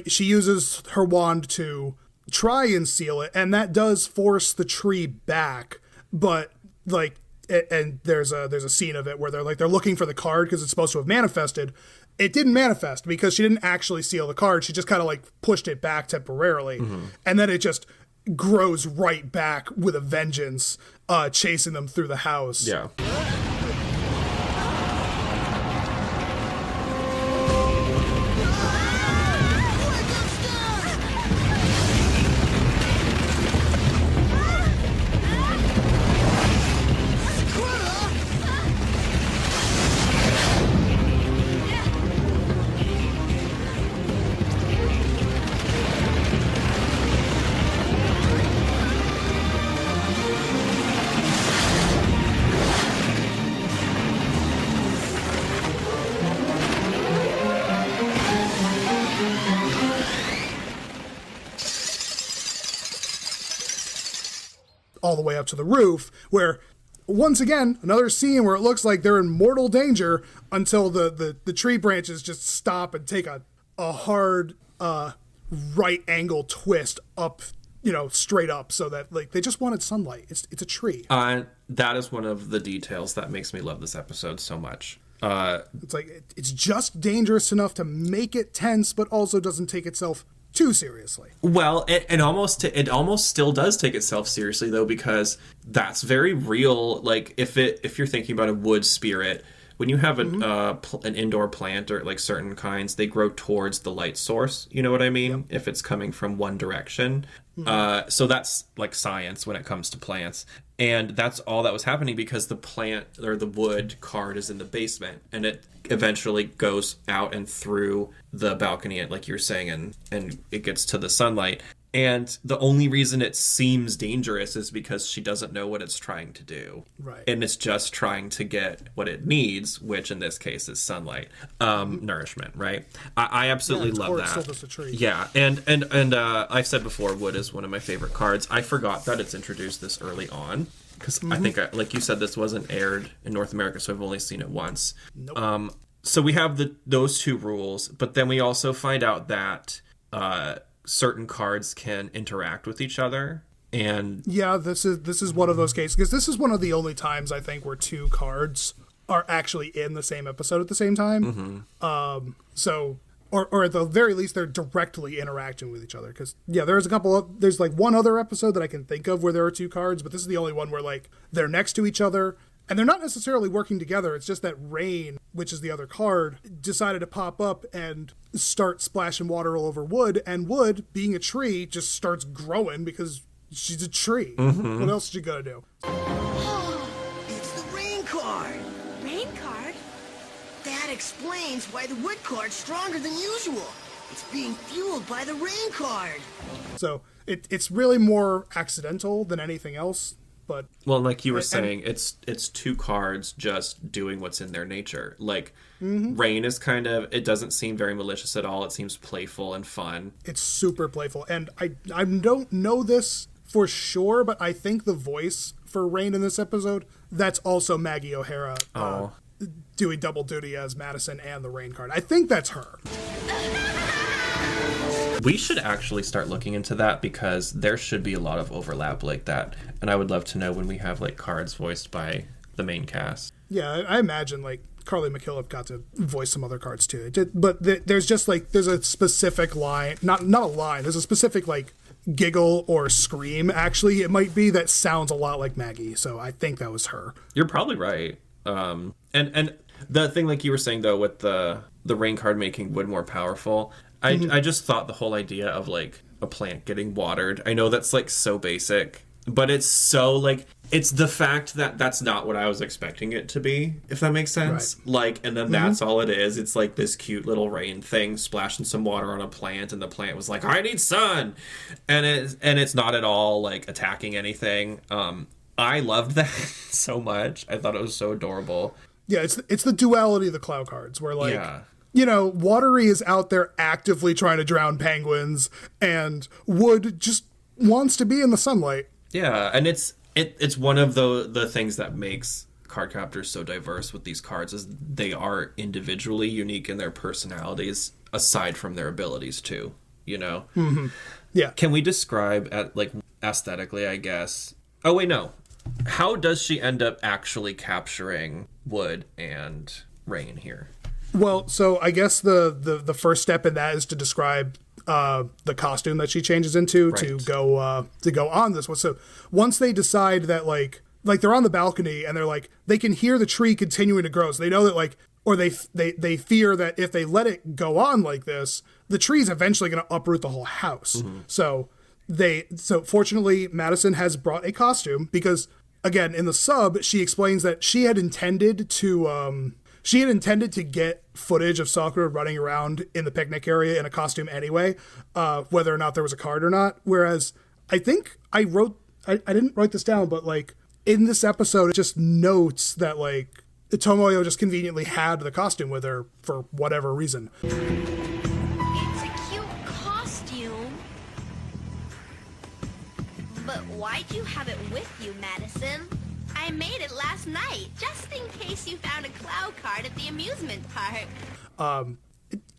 she uses her wand to try and seal it, and that does force the tree back. But like, and there's a scene of it where they're looking for the card because it's supposed to have manifested. It didn't manifest because she didn't actually seal the card. She just kind of like pushed it back temporarily, and then it just grows right back with a vengeance, chasing them through the house. Yeah. All the way up to the roof, where once again another scene where it looks like they're in mortal danger until the tree branches just stop and take a hard right angle twist up, straight up, so that like they just wanted sunlight. It's a tree. That is one of the details that makes me love this episode so much. It's like it's just dangerous enough to make it tense, but also doesn't take itself too seriously. Well, it almost still does take itself seriously, though, because that's very real. Like if you're thinking about a wood spirit, when you have an indoor plant or like certain kinds, they grow towards the light source. You know what I mean? Yep. If it's coming from one direction. So that's like science when it comes to plants. And that's all that was happening because the plant or the wood card is in the basement, and it eventually goes out and through the balcony, like you're saying, and it gets to the sunlight. And the only reason it seems dangerous is because she doesn't know what it's trying to do. Right. And it's just trying to get what it needs, which in this case is sunlight, nourishment, right? I absolutely love that. Still just a tree. Yeah, and I've said before, wood is one of my favorite cards. I forgot that it's introduced this early on, because I think, like you said, this wasn't aired in North America, so I've only seen it once. Nope. So we have those two rules, but then we also find out that certain cards can interact with each other. And yeah, this is one of those cases, because this is one of the only times I think where two cards are actually in the same episode at the same time. So or at the very least, they're directly interacting with each other. Because, yeah, there's like one other episode that I can think of where there are two cards, but this is the only one where, like, they're next to each other, and they're not necessarily working together. It's just that Rain, which is the other card, decided to pop up and start splashing water all over Wood, and Wood, being a tree, just starts growing because she's a tree. What else is she gonna do? It's the rain card. Rain card? That explains why the wood card's stronger than usual. It's being fueled by the rain card. So it's really more accidental than anything else. But well, like you were saying, it's two cards just doing what's in their nature. Like Rain is it doesn't seem very malicious at all. It seems playful and fun. It's super playful, and I don't know this for sure, but I think the voice for Rain in this episode, that's also Maggie O'Hara doing double duty as Madison and the Rain card. I think that's her. We should actually start looking into that because there should be a lot of overlap like that. And I would love to know when we have like cards voiced by the main cast. Yeah, I imagine like Carly McKillop got to voice some other cards too. But there's just like, there's a specific line, not a line, there's a specific like giggle or scream, actually, it might be, that sounds a lot like Maggie. So I think that was her. You're probably right. And the thing like you were saying though with the Rain card making Wood more powerful, I just thought the whole idea of like a plant getting watered, I know that's like so basic, but it's so like, it's the fact that that's not what I was expecting it to be, if that makes sense. Right. Like, and then that's all it is. It's like this cute little rain thing splashing some water on a plant, and the plant was like, I need sun, and it's not at all like attacking anything. I loved that so much. I thought it was so adorable. Yeah, it's the duality of the Clow cards, where like, you know, Watery is out there actively trying to drown penguins, and Wood just wants to be in the sunlight. Yeah, and it's one of the things that makes Cardcaptors so diverse with these cards, is they are individually unique in their personalities, aside from their abilities too, you know? Yeah. Can we describe, like, aesthetically, I guess? Oh, wait, no. How does she end up actually capturing Wood and Rain here? Well, so I guess the first step in that is to describe the costume that she changes into to go on this one. So once they decide that like they're on the balcony and they're like, they can hear the tree continuing to grow, so they know that like, or they fear that if they let it go on like this, the tree's eventually going to uproot the whole house. So fortunately Madison has brought a costume, because again in the sub she explains that she had intended to get footage of Sakura running around in the picnic area in a costume anyway, whether or not there was a card or not. Whereas I think I didn't write this down, but like in this episode, it just notes that like Tomoyo just conveniently had the costume with her for whatever reason. It's a cute costume. But why'd you have it with you, Madison? I made it last night, just in case you found a Clow card at the amusement park.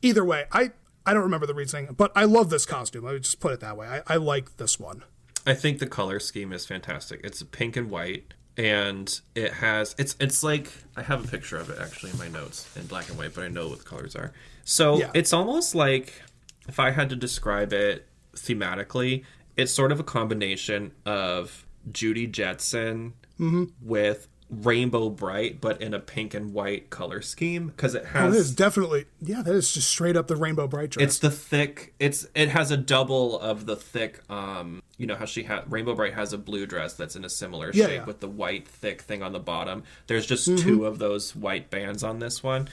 Either way, I don't remember the reasoning, but I love this costume. Let me just put it that way. I like this one. I think the color scheme is fantastic. It's pink and white, and it has it's like, I have a picture of it actually in my notes in black and white, but I know what the colors are. So It's almost like, if I had to describe it thematically, it's sort of a combination of Judy Jetson with Rainbow Bright, but in a pink and white color scheme, because it has. That is definitely, that is just straight up the Rainbow Bright dress. It's the thick. It has a double of the thick. You know how Rainbow Bright has a blue dress that's in a similar shape with the white thick thing on the bottom. There's just two of those white bands on this one,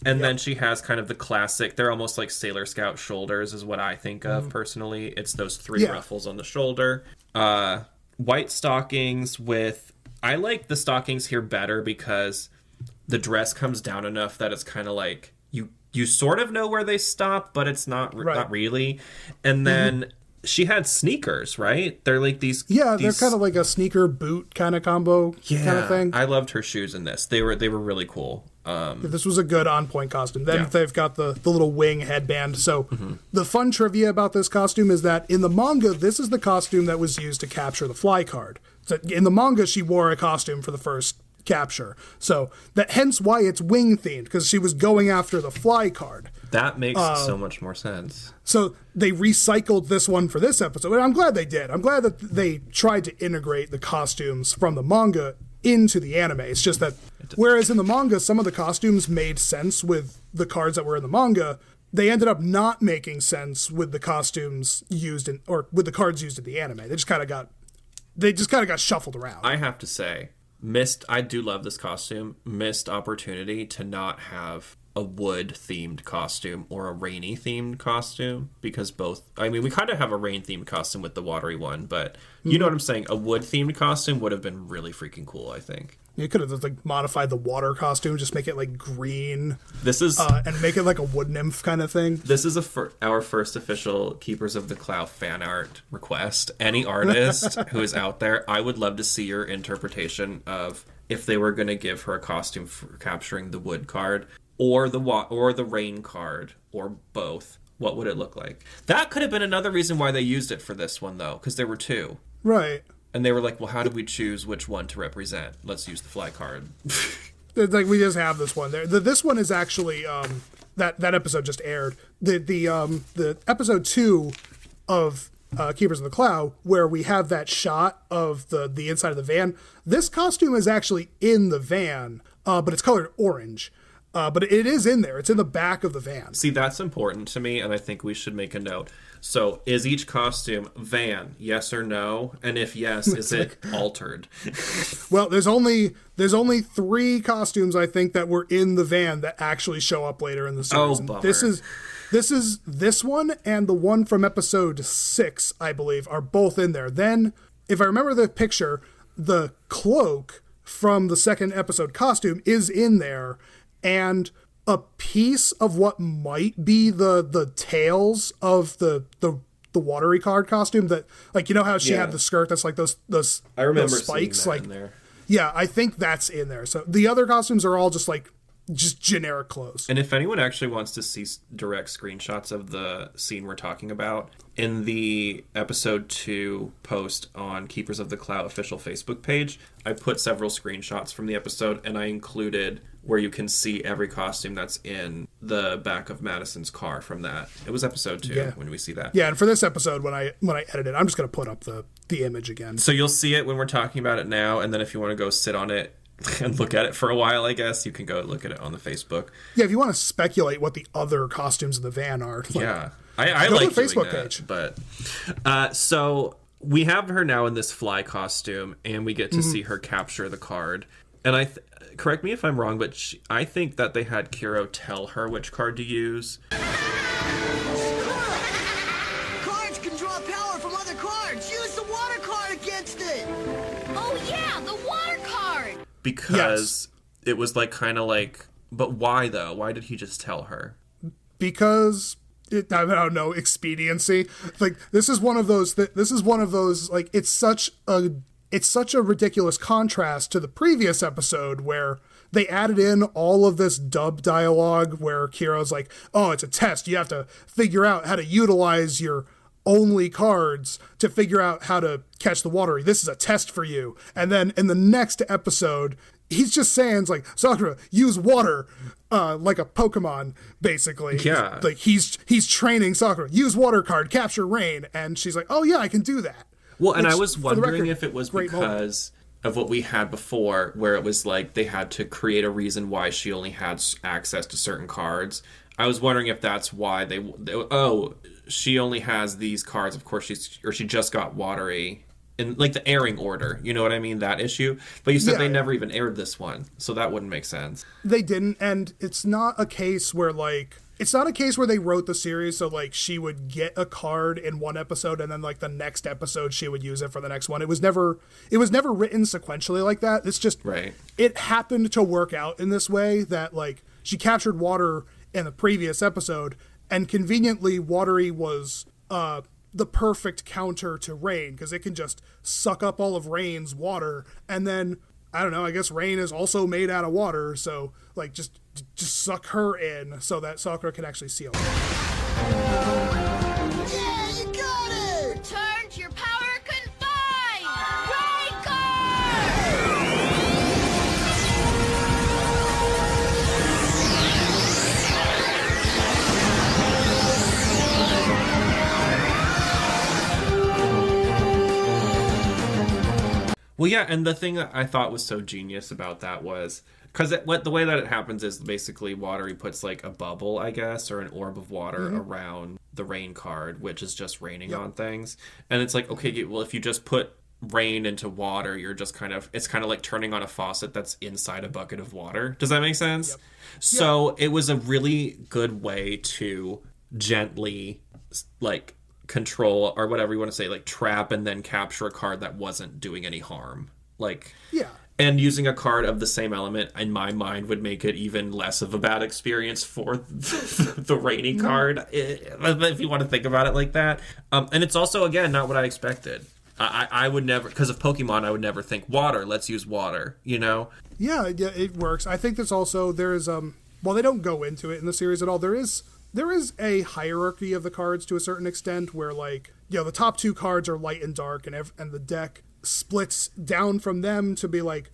and then she has kind of the classic. They're almost like Sailor Scout shoulders, is what I think of personally. It's those three ruffles on the shoulder. White stockings with. I like the stockings here better because the dress comes down enough that it's kind of like you sort of know where they stop, but it's not really. And then she had sneakers, right? They're like they're kind of like a sneaker boot kind of combo kind of thing. I loved her shoes in this. They were really cool. This was a good on-point costume. Then they've got the little wing headband. So the fun trivia about this costume is that in the manga, this is the costume that was used to capture the fly card. So in the manga, she wore a costume for the first capture. So hence why it's wing themed, because she was going after the fly card. That makes so much more sense. So they recycled this one for this episode, and I'm glad they did. I'm glad that they tried to integrate the costumes from the manga into the anime. It's just that whereas in the manga, some of the costumes made sense with the cards that were in the manga, they ended up not making sense with the costumes used in, or with the cards used in the anime. They just kind of got shuffled around. I have to say, I do love this costume. Missed opportunity to not have a wood themed costume or a rainy themed costume, because we kind of have a rain themed costume with the watery one, but you know what I'm saying? A wood themed costume would have been really freaking cool, I think. You could have like modified the water costume, just make it like green. This is and make it like a wood nymph kind of thing. This is our first official Keepers of the Clow fan art request. Any artist who is out there, I would love to see your interpretation of if they were going to give her a costume for capturing the wood card or the rain card or both. What would it look like? That could have been another reason why they used it for this one, though, because there were two. Right. And they were like, well, how do we choose which one to represent? Let's use the fly card. It's like, we just have this one there. This one is actually that episode just aired. The episode 2 of Keepers of the Clow, where we have that shot of the inside of the van. This costume is actually in the van, but it's colored orange. But it is in there. It's in the back of the van. See, that's important to me, and I think we should make a note. So, is each costume van, yes or no? And if yes, is it altered? Well, there's only 3 costumes, I think, that were in the van that actually show up later in the series. Oh, bummer. This is this one and the one from episode 6, I believe, are both in there. Then, if I remember the picture, the cloak from the second episode costume is in there, and a piece of what might be the tails of the watery card costume, that, like, you know how she had the skirt that's like those I remember those spikes, seeing that like in there. Yeah, I think that's in there. So the other costumes are all just generic clothes. And if anyone actually wants to see direct screenshots of the scene we're talking about, in the episode 2 post on Keepers of the Clow official Facebook page, I put several screenshots from the episode, and I included where you can see every costume that's in the back of Madison's car from that. It was episode 2 when we see that. Yeah, and for this episode, when I edit it, I'm just going to put up the image again. So you'll see it when we're talking about it now, and then if you want to go sit on it and look at it for a while, I guess, you can go look at it on the Facebook. Yeah, if you want to speculate what the other costumes in the van are. Yeah. I like the Facebook page. But so we have her now in this fly costume, and we get to see her capture the card. And correct me if I'm wrong, but I think that they had Kero tell her which card to use. Cards can draw power from other cards. Use the water card against it. Oh yeah, the water card. Because it was but why though? Why did he just tell her? Because I don't know, expediency. Like, this is one of those like, it's such a ridiculous contrast to the previous episode where they added in all of this dub dialogue where Kiro's like, oh, it's a test. You have to figure out how to utilize your only cards to figure out how to catch the watery. This is a test for you. And then in the next episode, he's just saying, like, Sakura, use water, like a Pokemon, basically. Yeah. Like, he's training Sakura, use water card, capture rain. And she's like, oh yeah, I can do that. Well, and I was wondering if it was because of what we had before, where it was like they had to create a reason why she only had access to certain cards. I was wondering if that's why she only has these cards. Of course, she just got watery in like the airing order. You know what I mean? That issue. But you said they never even aired this one, so that wouldn't make sense. They didn't, and it's not a case where they wrote the series so like she would get a card in one episode and then like the next episode she would use it for the next one. It was never written sequentially like that. It's just it happened to work out in this way that like she captured water in the previous episode, and conveniently watery was the perfect counter to rain because it can just suck up all of rain's water, and then I don't know, I guess rain is also made out of water, so like just suck her in so that Sakura can actually seal it. Yeah, you got it! Return to your power confined! Rain card! Well, yeah, and the thing that I thought was so genius about that was because the way that it happens is basically Watery puts like a bubble, I guess, or an orb of water around the rain card, which is just raining on things. And it's like, okay, well, if you just put rain into water, you're just it's kind of like turning on a faucet that's inside a bucket of water. Does that make sense? Yep. So it was a really good way to gently like control, or whatever you want to say, like trap and then capture a card that wasn't doing any harm. Like, and using a card of the same element in my mind would make it even less of a bad experience for the rainy card, if you want to think about it like that. And it's also, again, not what I expected. I would never, because of Pokemon, I would never think water, let's use water, you know? Yeah, it works. I think there's also, well, they don't go into it in the series at all. There is a hierarchy of the cards to a certain extent where, like, the top 2 cards are light and dark, and the deck splits down from them to be like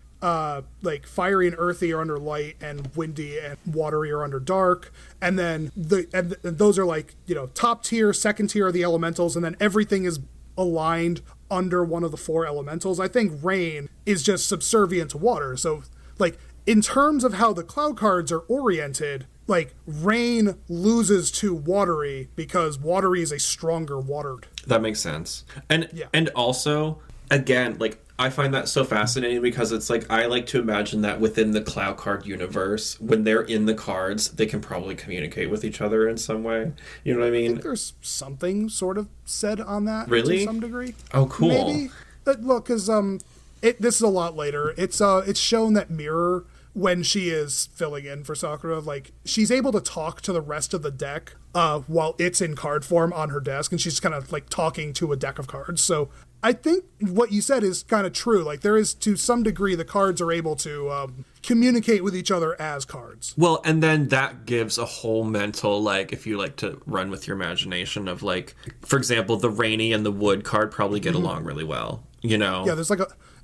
fiery and earthy are under light, and windy and watery are under dark. And then those are like, top tier, second tier are the elementals, and then everything is aligned under one of the 4 elementals. I think rain is just subservient to water. So, like, in terms of how the cloud cards are oriented, like, rain loses to watery because watery is a stronger watered. That makes sense. And also, again, like, I find that so fascinating because it's like, I like to imagine that within the cloud card universe, when they're in the cards, they can probably communicate with each other in some way. You know what I mean? I think there's something sort of said on that. Really? To some degree. Oh, cool. Maybe. But look, because this is a lot later. It's shown that Mirror, when she is filling in for Sakura, like, she's able to talk to the rest of the deck while it's in card form on her desk, and she's kind of like talking to a deck of cards. So I think what you said is kind of true. Like, there is, to some degree, the cards are able to communicate with each other as cards. Well, and then that gives a whole mental, like, if you like to run with your imagination of, like, for example, the rainy and the wood card probably get along really well, you know? Yeah, there's like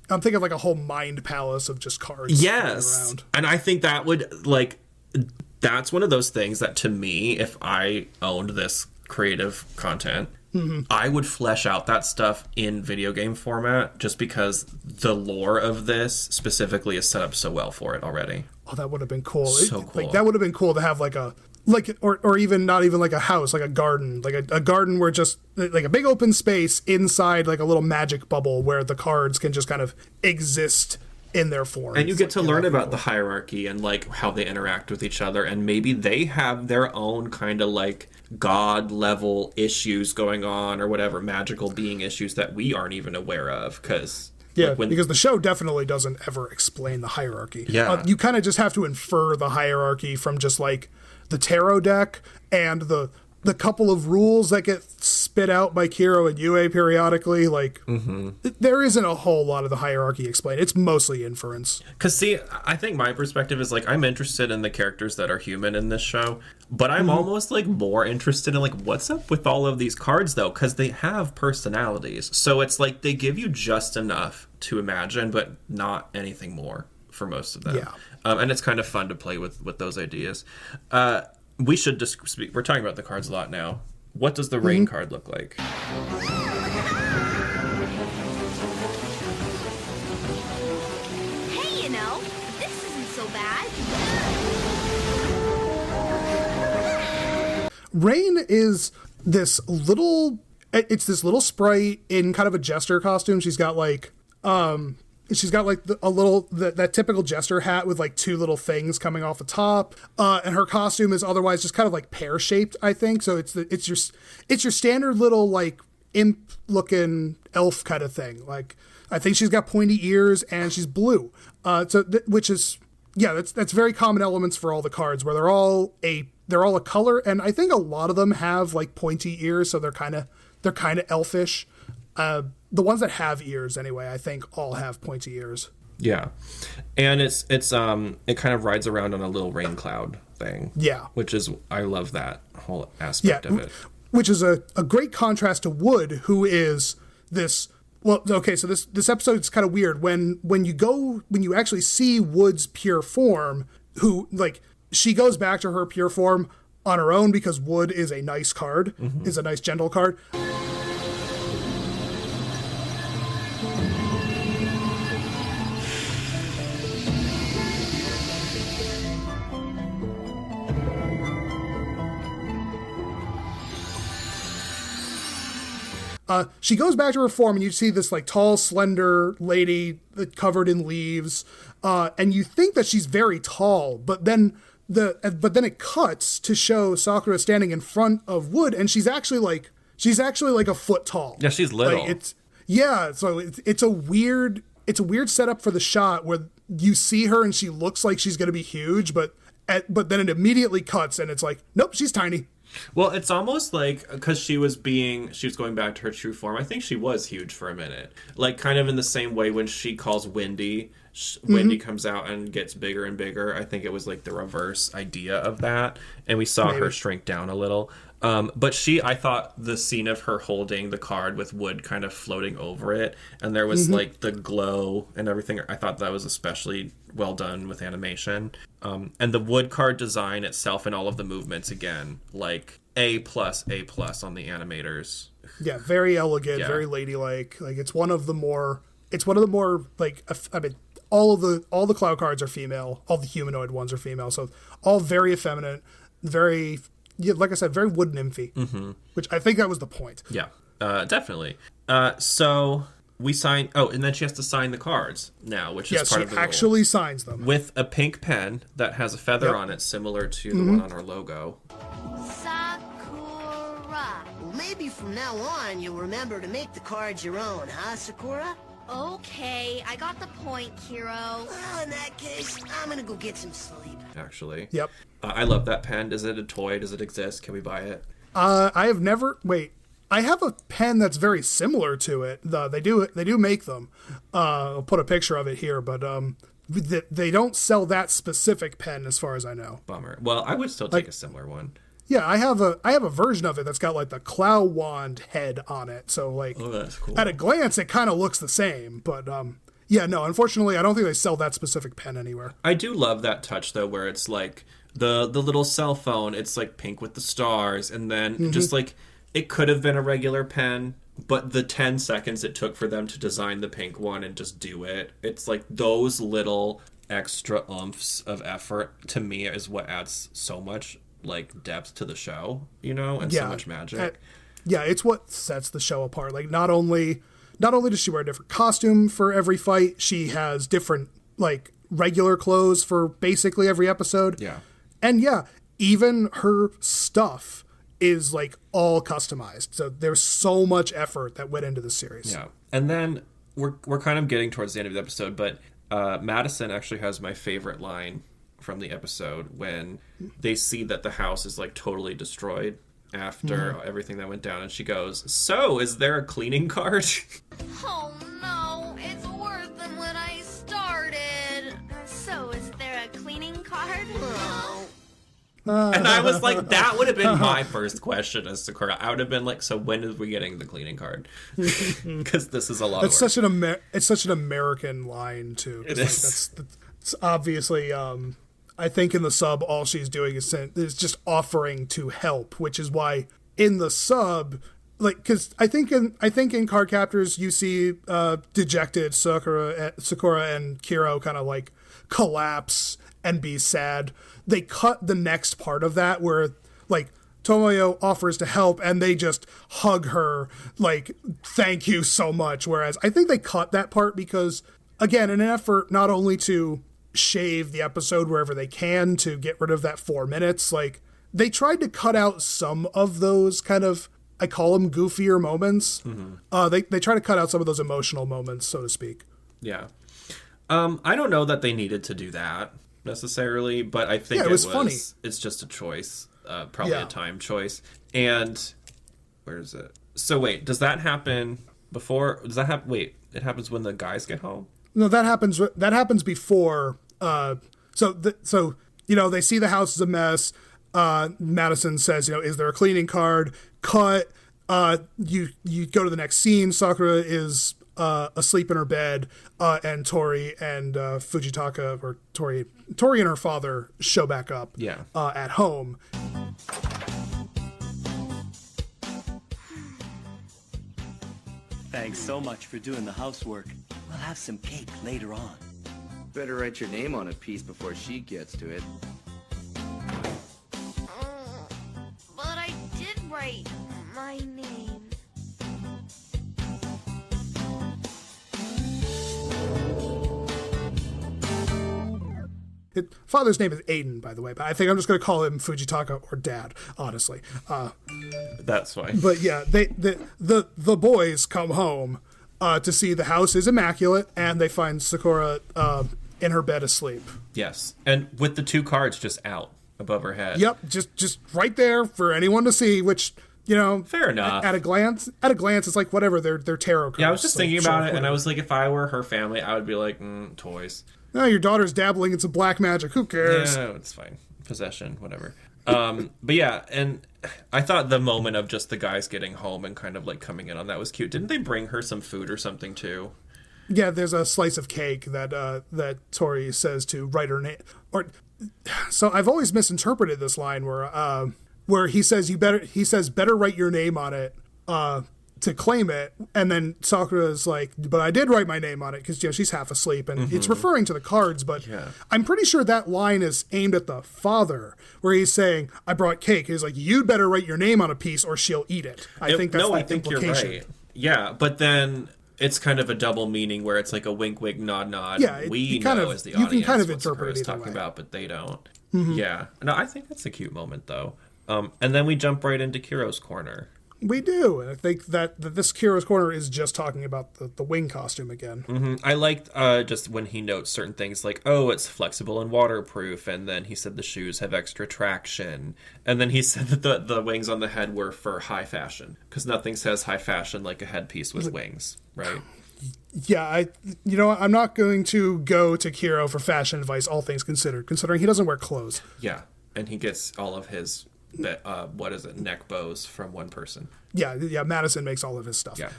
I'm thinking of like a whole mind palace of just cards. Yes. Around. And I think that would, like, that's one of those things that, to me, if I owned this creative content, I would flesh out that stuff in video game format, just because the lore of this specifically is set up so well for it already. Oh, that would have been cool. So cool. Like, that would have been cool to have or even not even like a house, like a garden, like a garden where just like a big open space inside like a little magic bubble where the cards can just kind of exist in their form. And you get to learn about the hierarchy and like how they interact with each other, and maybe they have their own kind of like god level issues going on, or whatever, magical being issues that we aren't even aware of, because because the show definitely doesn't ever explain the hierarchy. You kind of just have to infer the hierarchy from just like the tarot deck and the couple of rules that get spit out by Kero and Yue periodically. Like, there isn't a whole lot of the hierarchy explained. It's mostly inference. Because, see, I think my perspective is, like, I'm interested in the characters that are human in this show, but I'm almost, like, more interested in, like, what's up with all of these cards, though? Because they have personalities. So it's like they give you just enough to imagine, but not anything more for most of them. Yeah. And it's kind of fun to play with those ideas. We should just speak. We're talking about the cards a lot now. What does the rain card look like? Hey, this isn't so bad. Rain is this little sprite in kind of a jester costume. She's got like a little that typical jester hat with like 2 little things coming off the top, and her costume is otherwise just kind of like pear shaped, I think. So it's your standard little like imp looking elf kind of thing. Like, I think she's got pointy ears and she's blue. Which is that's very common elements for all the cards, where they're all a color, and I think a lot of them have like pointy ears, so they're kind of elfish. The ones that have ears, anyway, I think all have pointy ears. Yeah, and it kind of rides around on a little rain cloud thing. Yeah, which is, I love that whole aspect of it. Which is a great contrast to Wood, who is this. Well, okay, so this episode is kind of weird when you actually see Wood's pure form, who, like, she goes back to her pure form on her own because Wood is a nice card, is a nice gentle card. She goes back to her form, and you see this like tall, slender lady covered in leaves, and you think that she's very tall, but then it cuts to show Sakura standing in front of Wood, and she's actually like a foot tall. Yeah, she's little. Like, so it's a weird setup for the shot where you see her and she looks like she's gonna be huge, but then it immediately cuts and it's like, nope, she's tiny. Well, it's almost like because she was going back to her true form. I think she was huge for a minute, like kind of in the same way when she calls Wendy. Wendy comes out and gets bigger and bigger. I think it was like the reverse idea of that, and we saw her shrink down a little. But I thought the scene of her holding the card with Wood kind of floating over it, and there was like the glow and everything. I thought that was especially well done with animation. And the Wood card design itself and all of the movements, again, like A+, on the animators. Yeah, very elegant, very ladylike. Like it's one of the more like, I mean, all the Clow cards are female, all the humanoid ones are female, so all very effeminate, very, like I said, very Wood nymphy, which I think that was the point. Yeah, definitely. So we sign. Oh, and then she has to sign the cards now, which is part of the rule. She actually signs them with a pink pen that has a feather on it, similar to the one on our logo. Sakura. Well, maybe from now on you'll remember to make the cards your own, huh, Sakura? Okay, I got the point, Kero. Well, in that case, I'm gonna go get some sleep. Actually. Yep. I love that pen. Is it a toy? Does it exist? Can we buy it? I have never. Wait, I have a pen that's very similar to it. They do make them. I'll put a picture of it here, but they don't sell that specific pen as far as I know. Bummer. Well, I would still take a similar one. Yeah, I have a version of it that's got like the Clow wand head on it. So like, oh, that's cool. At a glance, it kind of looks the same, but yeah, no, unfortunately, I don't think they sell that specific pen anywhere. I do love that touch though, where it's like the little cell phone. It's like pink with the stars, and then just like it could have been a regular pen, but the 10 seconds it took for them to design the pink one and just do it. It's like those little extra oomphs of effort to me is what adds so much like depth to the show, and so much magic. Yeah, it's what sets the show apart. Like not only does she wear a different costume for every fight, she has different like regular clothes for basically every episode. Yeah. And yeah, even her stuff is like all customized. So there's so much effort that went into the series. Yeah. And then we're kind of getting towards the end of the episode, but Madison actually has my favorite line from the episode when they see that the house is like totally destroyed after everything that went down, and she goes, "So, is there a cleaning card?" Oh no, it's worse than when I started. So, is there a cleaning card? And I was like, that would have been my first question as Sakura. I would have been like, so when is we getting the cleaning card? Because this is a lot of work. It's such an American line too. It like, is. That's obviously I think in the sub all she's doing is just offering to help, which is why in the sub, like, because I think in Cardcaptors you see dejected Sakura and Kero kind of like collapse and be sad. They cut the next part of that where like Tomoyo offers to help and they just hug her like, thank you so much. Whereas I think they cut that part because, again, in an effort not only to shave the episode wherever they can to get rid of that 4 minutes, like they tried to cut out some of those kind of, I call them goofier moments. They try to cut out some of those emotional moments, so to speak. Yeah. I don't know that they needed to do that necessarily, but I think it was funny. It's just a choice, probably a time choice. And where is it? So wait, does that happen before? Does that happen? Wait, it happens when the guys get home? No, that happens before. So they see the house is a mess. Madison says, is there a cleaning card? Cut. You go to the next scene. Sakura is asleep in her bed, and Tori and Fujitaka, or Tori and her father show back up. Yeah. At home. Thanks so much for doing the housework. We'll have some cake later on. Better write your name on a piece before she gets to it. But I did write my name. Father's name is Aiden, by the way, but I think I'm just going to call him Fujitaka or Dad, honestly. That's fine. But yeah, the boys come home to see the house is immaculate, and they find Sakura in her bed asleep. Yes, and with the 2 cards just out above her head. Yep, just right there for anyone to see, which, you know, fair enough. At a glance, it's like whatever. They're tarot cards. Yeah, I was just thinking about it, whatever. And I was like, if I were her family, I would be like, toys. No, your daughter's dabbling in some black magic. Who cares? Yeah, it's fine. Possession, whatever. But yeah, and I thought the moment of just the guys getting home and kind of like coming in on that was cute. Didn't they bring her some food or something too? Yeah, there's a slice of cake that Tori says to write her name. So I've always misinterpreted this line where he says better write your name on it to claim it, and then Sakura's like, but I did write my name on it because she's half asleep, and it's referring to the cards, but I'm pretty sure that line is aimed at the father, where he's saying, I brought cake. He's like, you'd better write your name on a piece or she'll eat it. I think that's the implication. You're right. Yeah, but then it's kind of a double meaning where it's like a wink, wink, nod, nod. Yeah, we know as the audience you can kind of what interpret it either talking way. about, but they don't. Yeah. No, I think that's a cute moment, though. And then we jump right into Kiro's corner. We do. And I think that this Kiro's corner is just talking about the wing costume again. I liked just when he notes certain things like, oh, it's flexible and waterproof, and then he said the shoes have extra traction, and then he said that the wings on the head were for high fashion, because nothing says high fashion like a headpiece with wings, right? Yeah, I'm not going to go to Kero for fashion advice, all things considered, considering he doesn't wear clothes. Yeah, and he gets all of his neck bows from one person. Yeah, Madison makes all of his stuff. Yeah.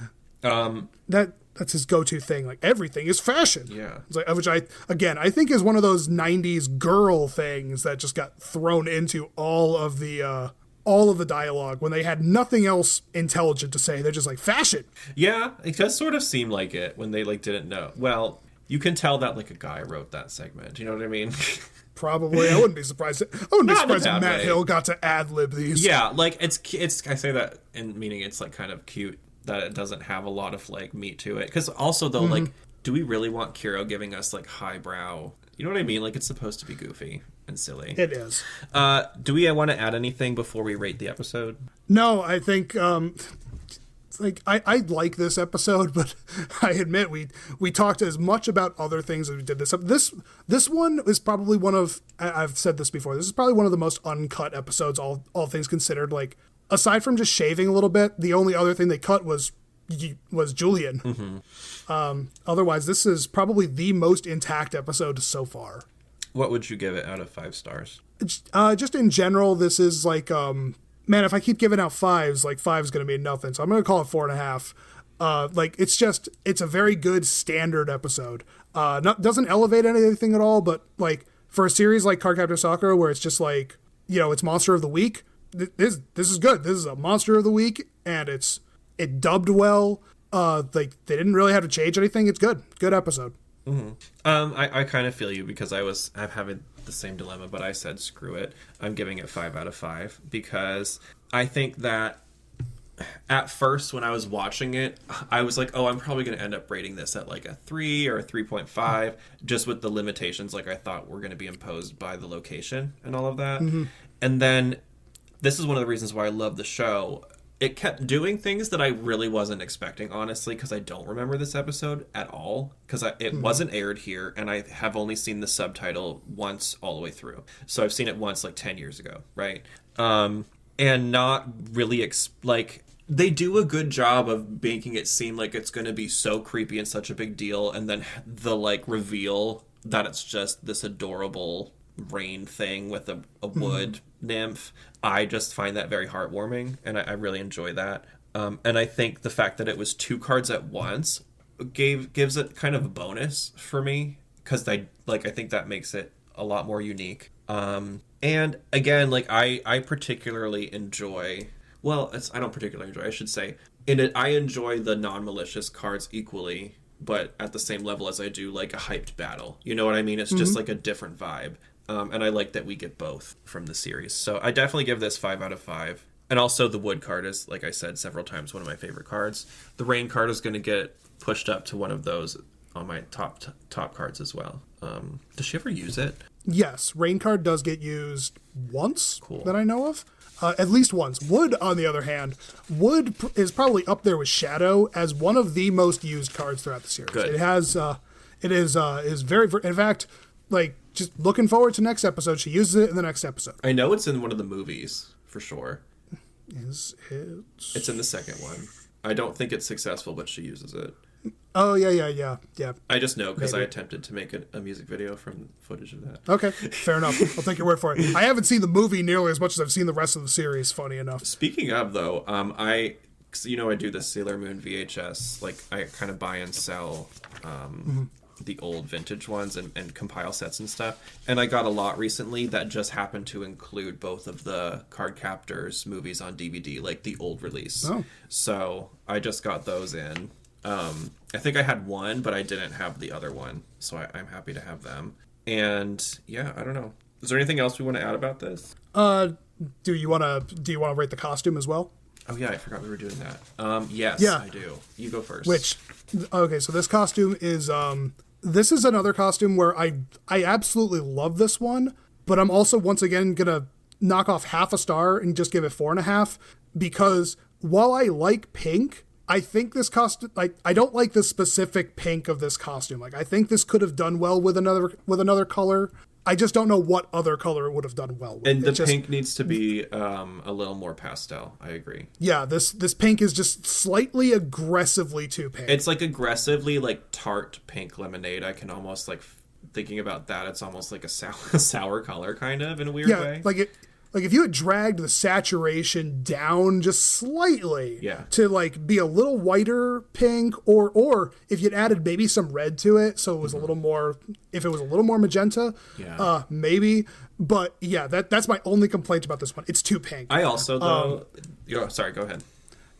That's his go-to thing. Like, everything is fashion. Yeah. It's like, which I think is one of those 90s girl things that just got thrown into all of the dialogue when they had nothing else intelligent to say. They're just like, fashion. Yeah, it does sort of seem like it when they like didn't know. Well, you can tell that like a guy wrote that segment. You know what I mean? Probably. I wouldn't be surprised. If Matt Hill got to ad-lib these. Yeah, like it's. I say that in meaning it's like kind of cute that it doesn't have a lot of like meat to it. Because also though, like, do we really want Kero giving us like highbrow? You know what I mean? Like, it's supposed to be goofy and silly. It is. Do we want to add anything before we rate the episode? No, I think I like this episode, but I admit we talked as much about other things as we did this one is probably one of, I've said this before, this is probably one of the most uncut episodes, all things considered. Like, aside from just shaving a little bit, the only other thing they cut was Julian. Otherwise, this is probably the most intact episode so far. What would you give it out of 5 stars? Just in general, this is like, man, if I keep giving out 5s, like 5 is going to be nothing. So I'm going to call it 4.5. Like, it's a very good standard episode. Doesn't elevate anything at all, but like for a series like Cardcaptor Sakura, where it's just like, it's Monster of the Week, this is good. This is a Monster of the Week, and it dubbed well. Like, they didn't really have to change anything. It's good episode. I kind of feel you, because I'm having the same dilemma, but I said screw it. I'm giving it 5 out of 5 because I think that at first when I was watching it, I was like, oh, I'm probably going to end up rating this at like a 3 or a 3.5, just with the limitations like I thought were going to be imposed by the location and all of that. And then this is one of the reasons why I love the show. It kept doing things that I really wasn't expecting, honestly, because I don't remember this episode at all, because it wasn't aired here, and I have only seen the subtitle once all the way through. So I've seen it once, like 10 years ago, right? And not really, they do a good job of making it seem like it's going to be so creepy and such a big deal, and then the, like, reveal that it's just this adorable rain thing with a wood nymph. I just find that very heartwarming, and I really enjoy that. And I think the fact that it was 2 cards at once gives it kind of a bonus for me, because I think that makes it a lot more unique. And again, like I particularly enjoy. Well, I don't particularly enjoy. I should say in it, I enjoy the non-malicious cards equally, but at the same level as I do like a hyped battle. You know what I mean? It's just like a different vibe. And I like that we get both from the series. So I definitely give this 5 out of 5. And also the wood card is, like I said several times, one of my favorite cards. The rain card is going to get pushed up to one of those on my top cards as well. Does she ever use it? Yes, rain card does get used once Cool. that I know of. At least once. Wood, on the other hand, Wood is probably up there with Shadow as one of the most used cards throughout the series. Good. It has, is very, in fact, like, just looking forward to next episode. She uses it in the next episode. I know it's in one of the movies, for sure. Is it? It's in the second one. I don't think it's successful, but she uses it. Oh, yeah. I just know because I Maybe. attempted to make a music video from footage of that. Okay, fair enough. I'll take your word for it. I haven't seen the movie nearly as much as I've seen the rest of the series, funny enough. Speaking of, though, I do the Sailor Moon VHS. Like, I kind of buy and sell the old vintage ones and compile sets and stuff. And I got a lot recently that just happened to include both of the Cardcaptors movies on DVD, like the old release. Oh. So I just got those in. I think I had one, but I didn't have the other one. So I'm happy to have them. And yeah, I don't know. Is there anything else we want to add about this? Do you want to rate the costume as well? Oh yeah, I forgot we were doing that. Yes, Yeah. I do. You go first. Okay, so this costume is this is another costume where I absolutely love this one, but I'm also once again gonna knock off half a star and just give it 4.5 because while I like pink, I think this costume, like, I don't like the specific pink of this costume. Like, I think this could have done well with another color. I just don't know what other color it would have done well with. And the pink needs to be a little more pastel. I agree. Yeah, this pink is just slightly aggressively too pink. It's like aggressively like tart pink lemonade. I can almost like thinking about that. It's almost like a sour color kind of in a weird way. Like if you had dragged the saturation down just slightly Yeah. to like be a little whiter pink, or if you'd added maybe some red to it, so it was a little more, if it was a little more magenta, Yeah. maybe. But yeah, that's my only complaint about this one. It's too pink. I also though. Sorry, go ahead.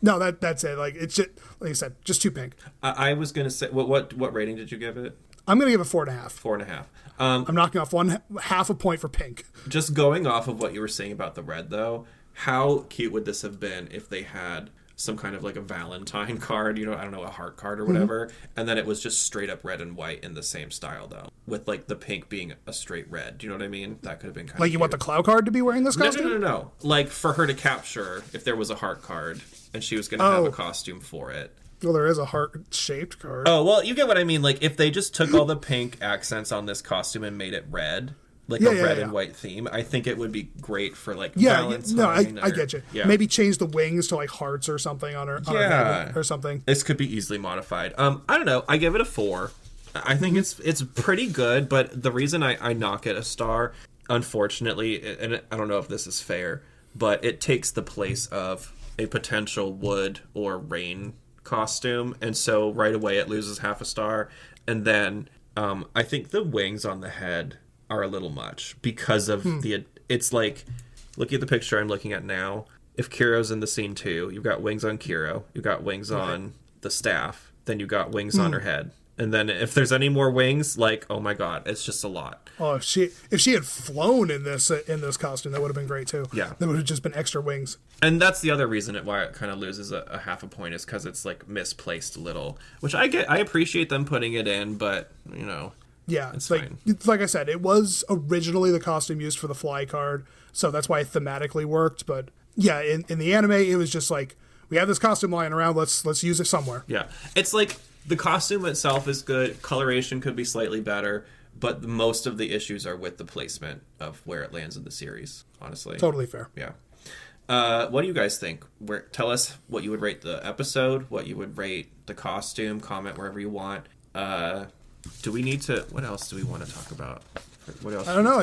No, that's it. Like it's just, like I said, just too pink. I was gonna say what rating did you give it? I'm gonna give it 4.5. 4.5. I'm knocking off half a point for pink. Just going off of what you were saying about the red, though, how cute would this have been if they had some kind of like a Valentine card, I don't know, a heart card or whatever, and then it was just straight up red and white in the same style, though, with like the pink being a straight red. Do you know what I mean? That could have been kind of Like you want the Clow card to be wearing this costume? No. Like for her to capture if there was a heart card and she was going to have a costume for it. Well, there is a heart-shaped card. Oh, well, you get what I mean. Like, if they just took all the pink accents on this costume and made it red, like a red and white theme, I think it would be great for, like, Valentine. No, I get you. Yeah. Maybe change the wings to, like, hearts or something on her head or something. This could be easily modified. I don't know. I give it a 4. I think it's pretty good, but the reason I knock it a star, unfortunately, and I don't know if this is fair, but it takes the place of a potential wood or rain costume, and so right away it loses half a star. And then I think the wings on the head are a little much because of it's like, looking at the picture I'm looking at now, if Kero's in the scene too, you've got wings on Kero, you've got wings on the staff, then you got wings on her head, and then if there's any more wings, like, oh my god, it's just a lot. Oh, if she had flown in this costume, that would have been great too. Yeah, that would have just been extra wings. And that's the other reason why it kind of loses a half a point, is because it's like misplaced a little, which I appreciate them putting it in, but yeah, it's like fine. Like I said, it was originally the costume used for the fly card, so that's why it thematically worked. But yeah, in the anime, it was just like, we have this costume lying around, let's use it somewhere. Yeah, it's like the costume itself is good, coloration could be slightly better, but most of the issues are with the placement of where it lands in the series, honestly. Totally fair. Yeah. What do you guys think? Tell us what you would rate the episode, what you would rate the costume, comment wherever you want. Do we need to, what else do we want to talk about? What else? I don't know.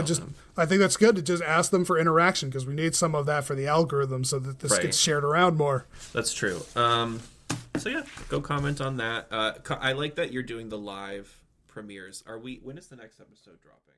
I think that's good to just ask them for interaction, because we need some of that for the algorithm so that this gets shared around more. That's true. So yeah, go comment on that. I like that you're doing the live premieres. When is the next episode dropping?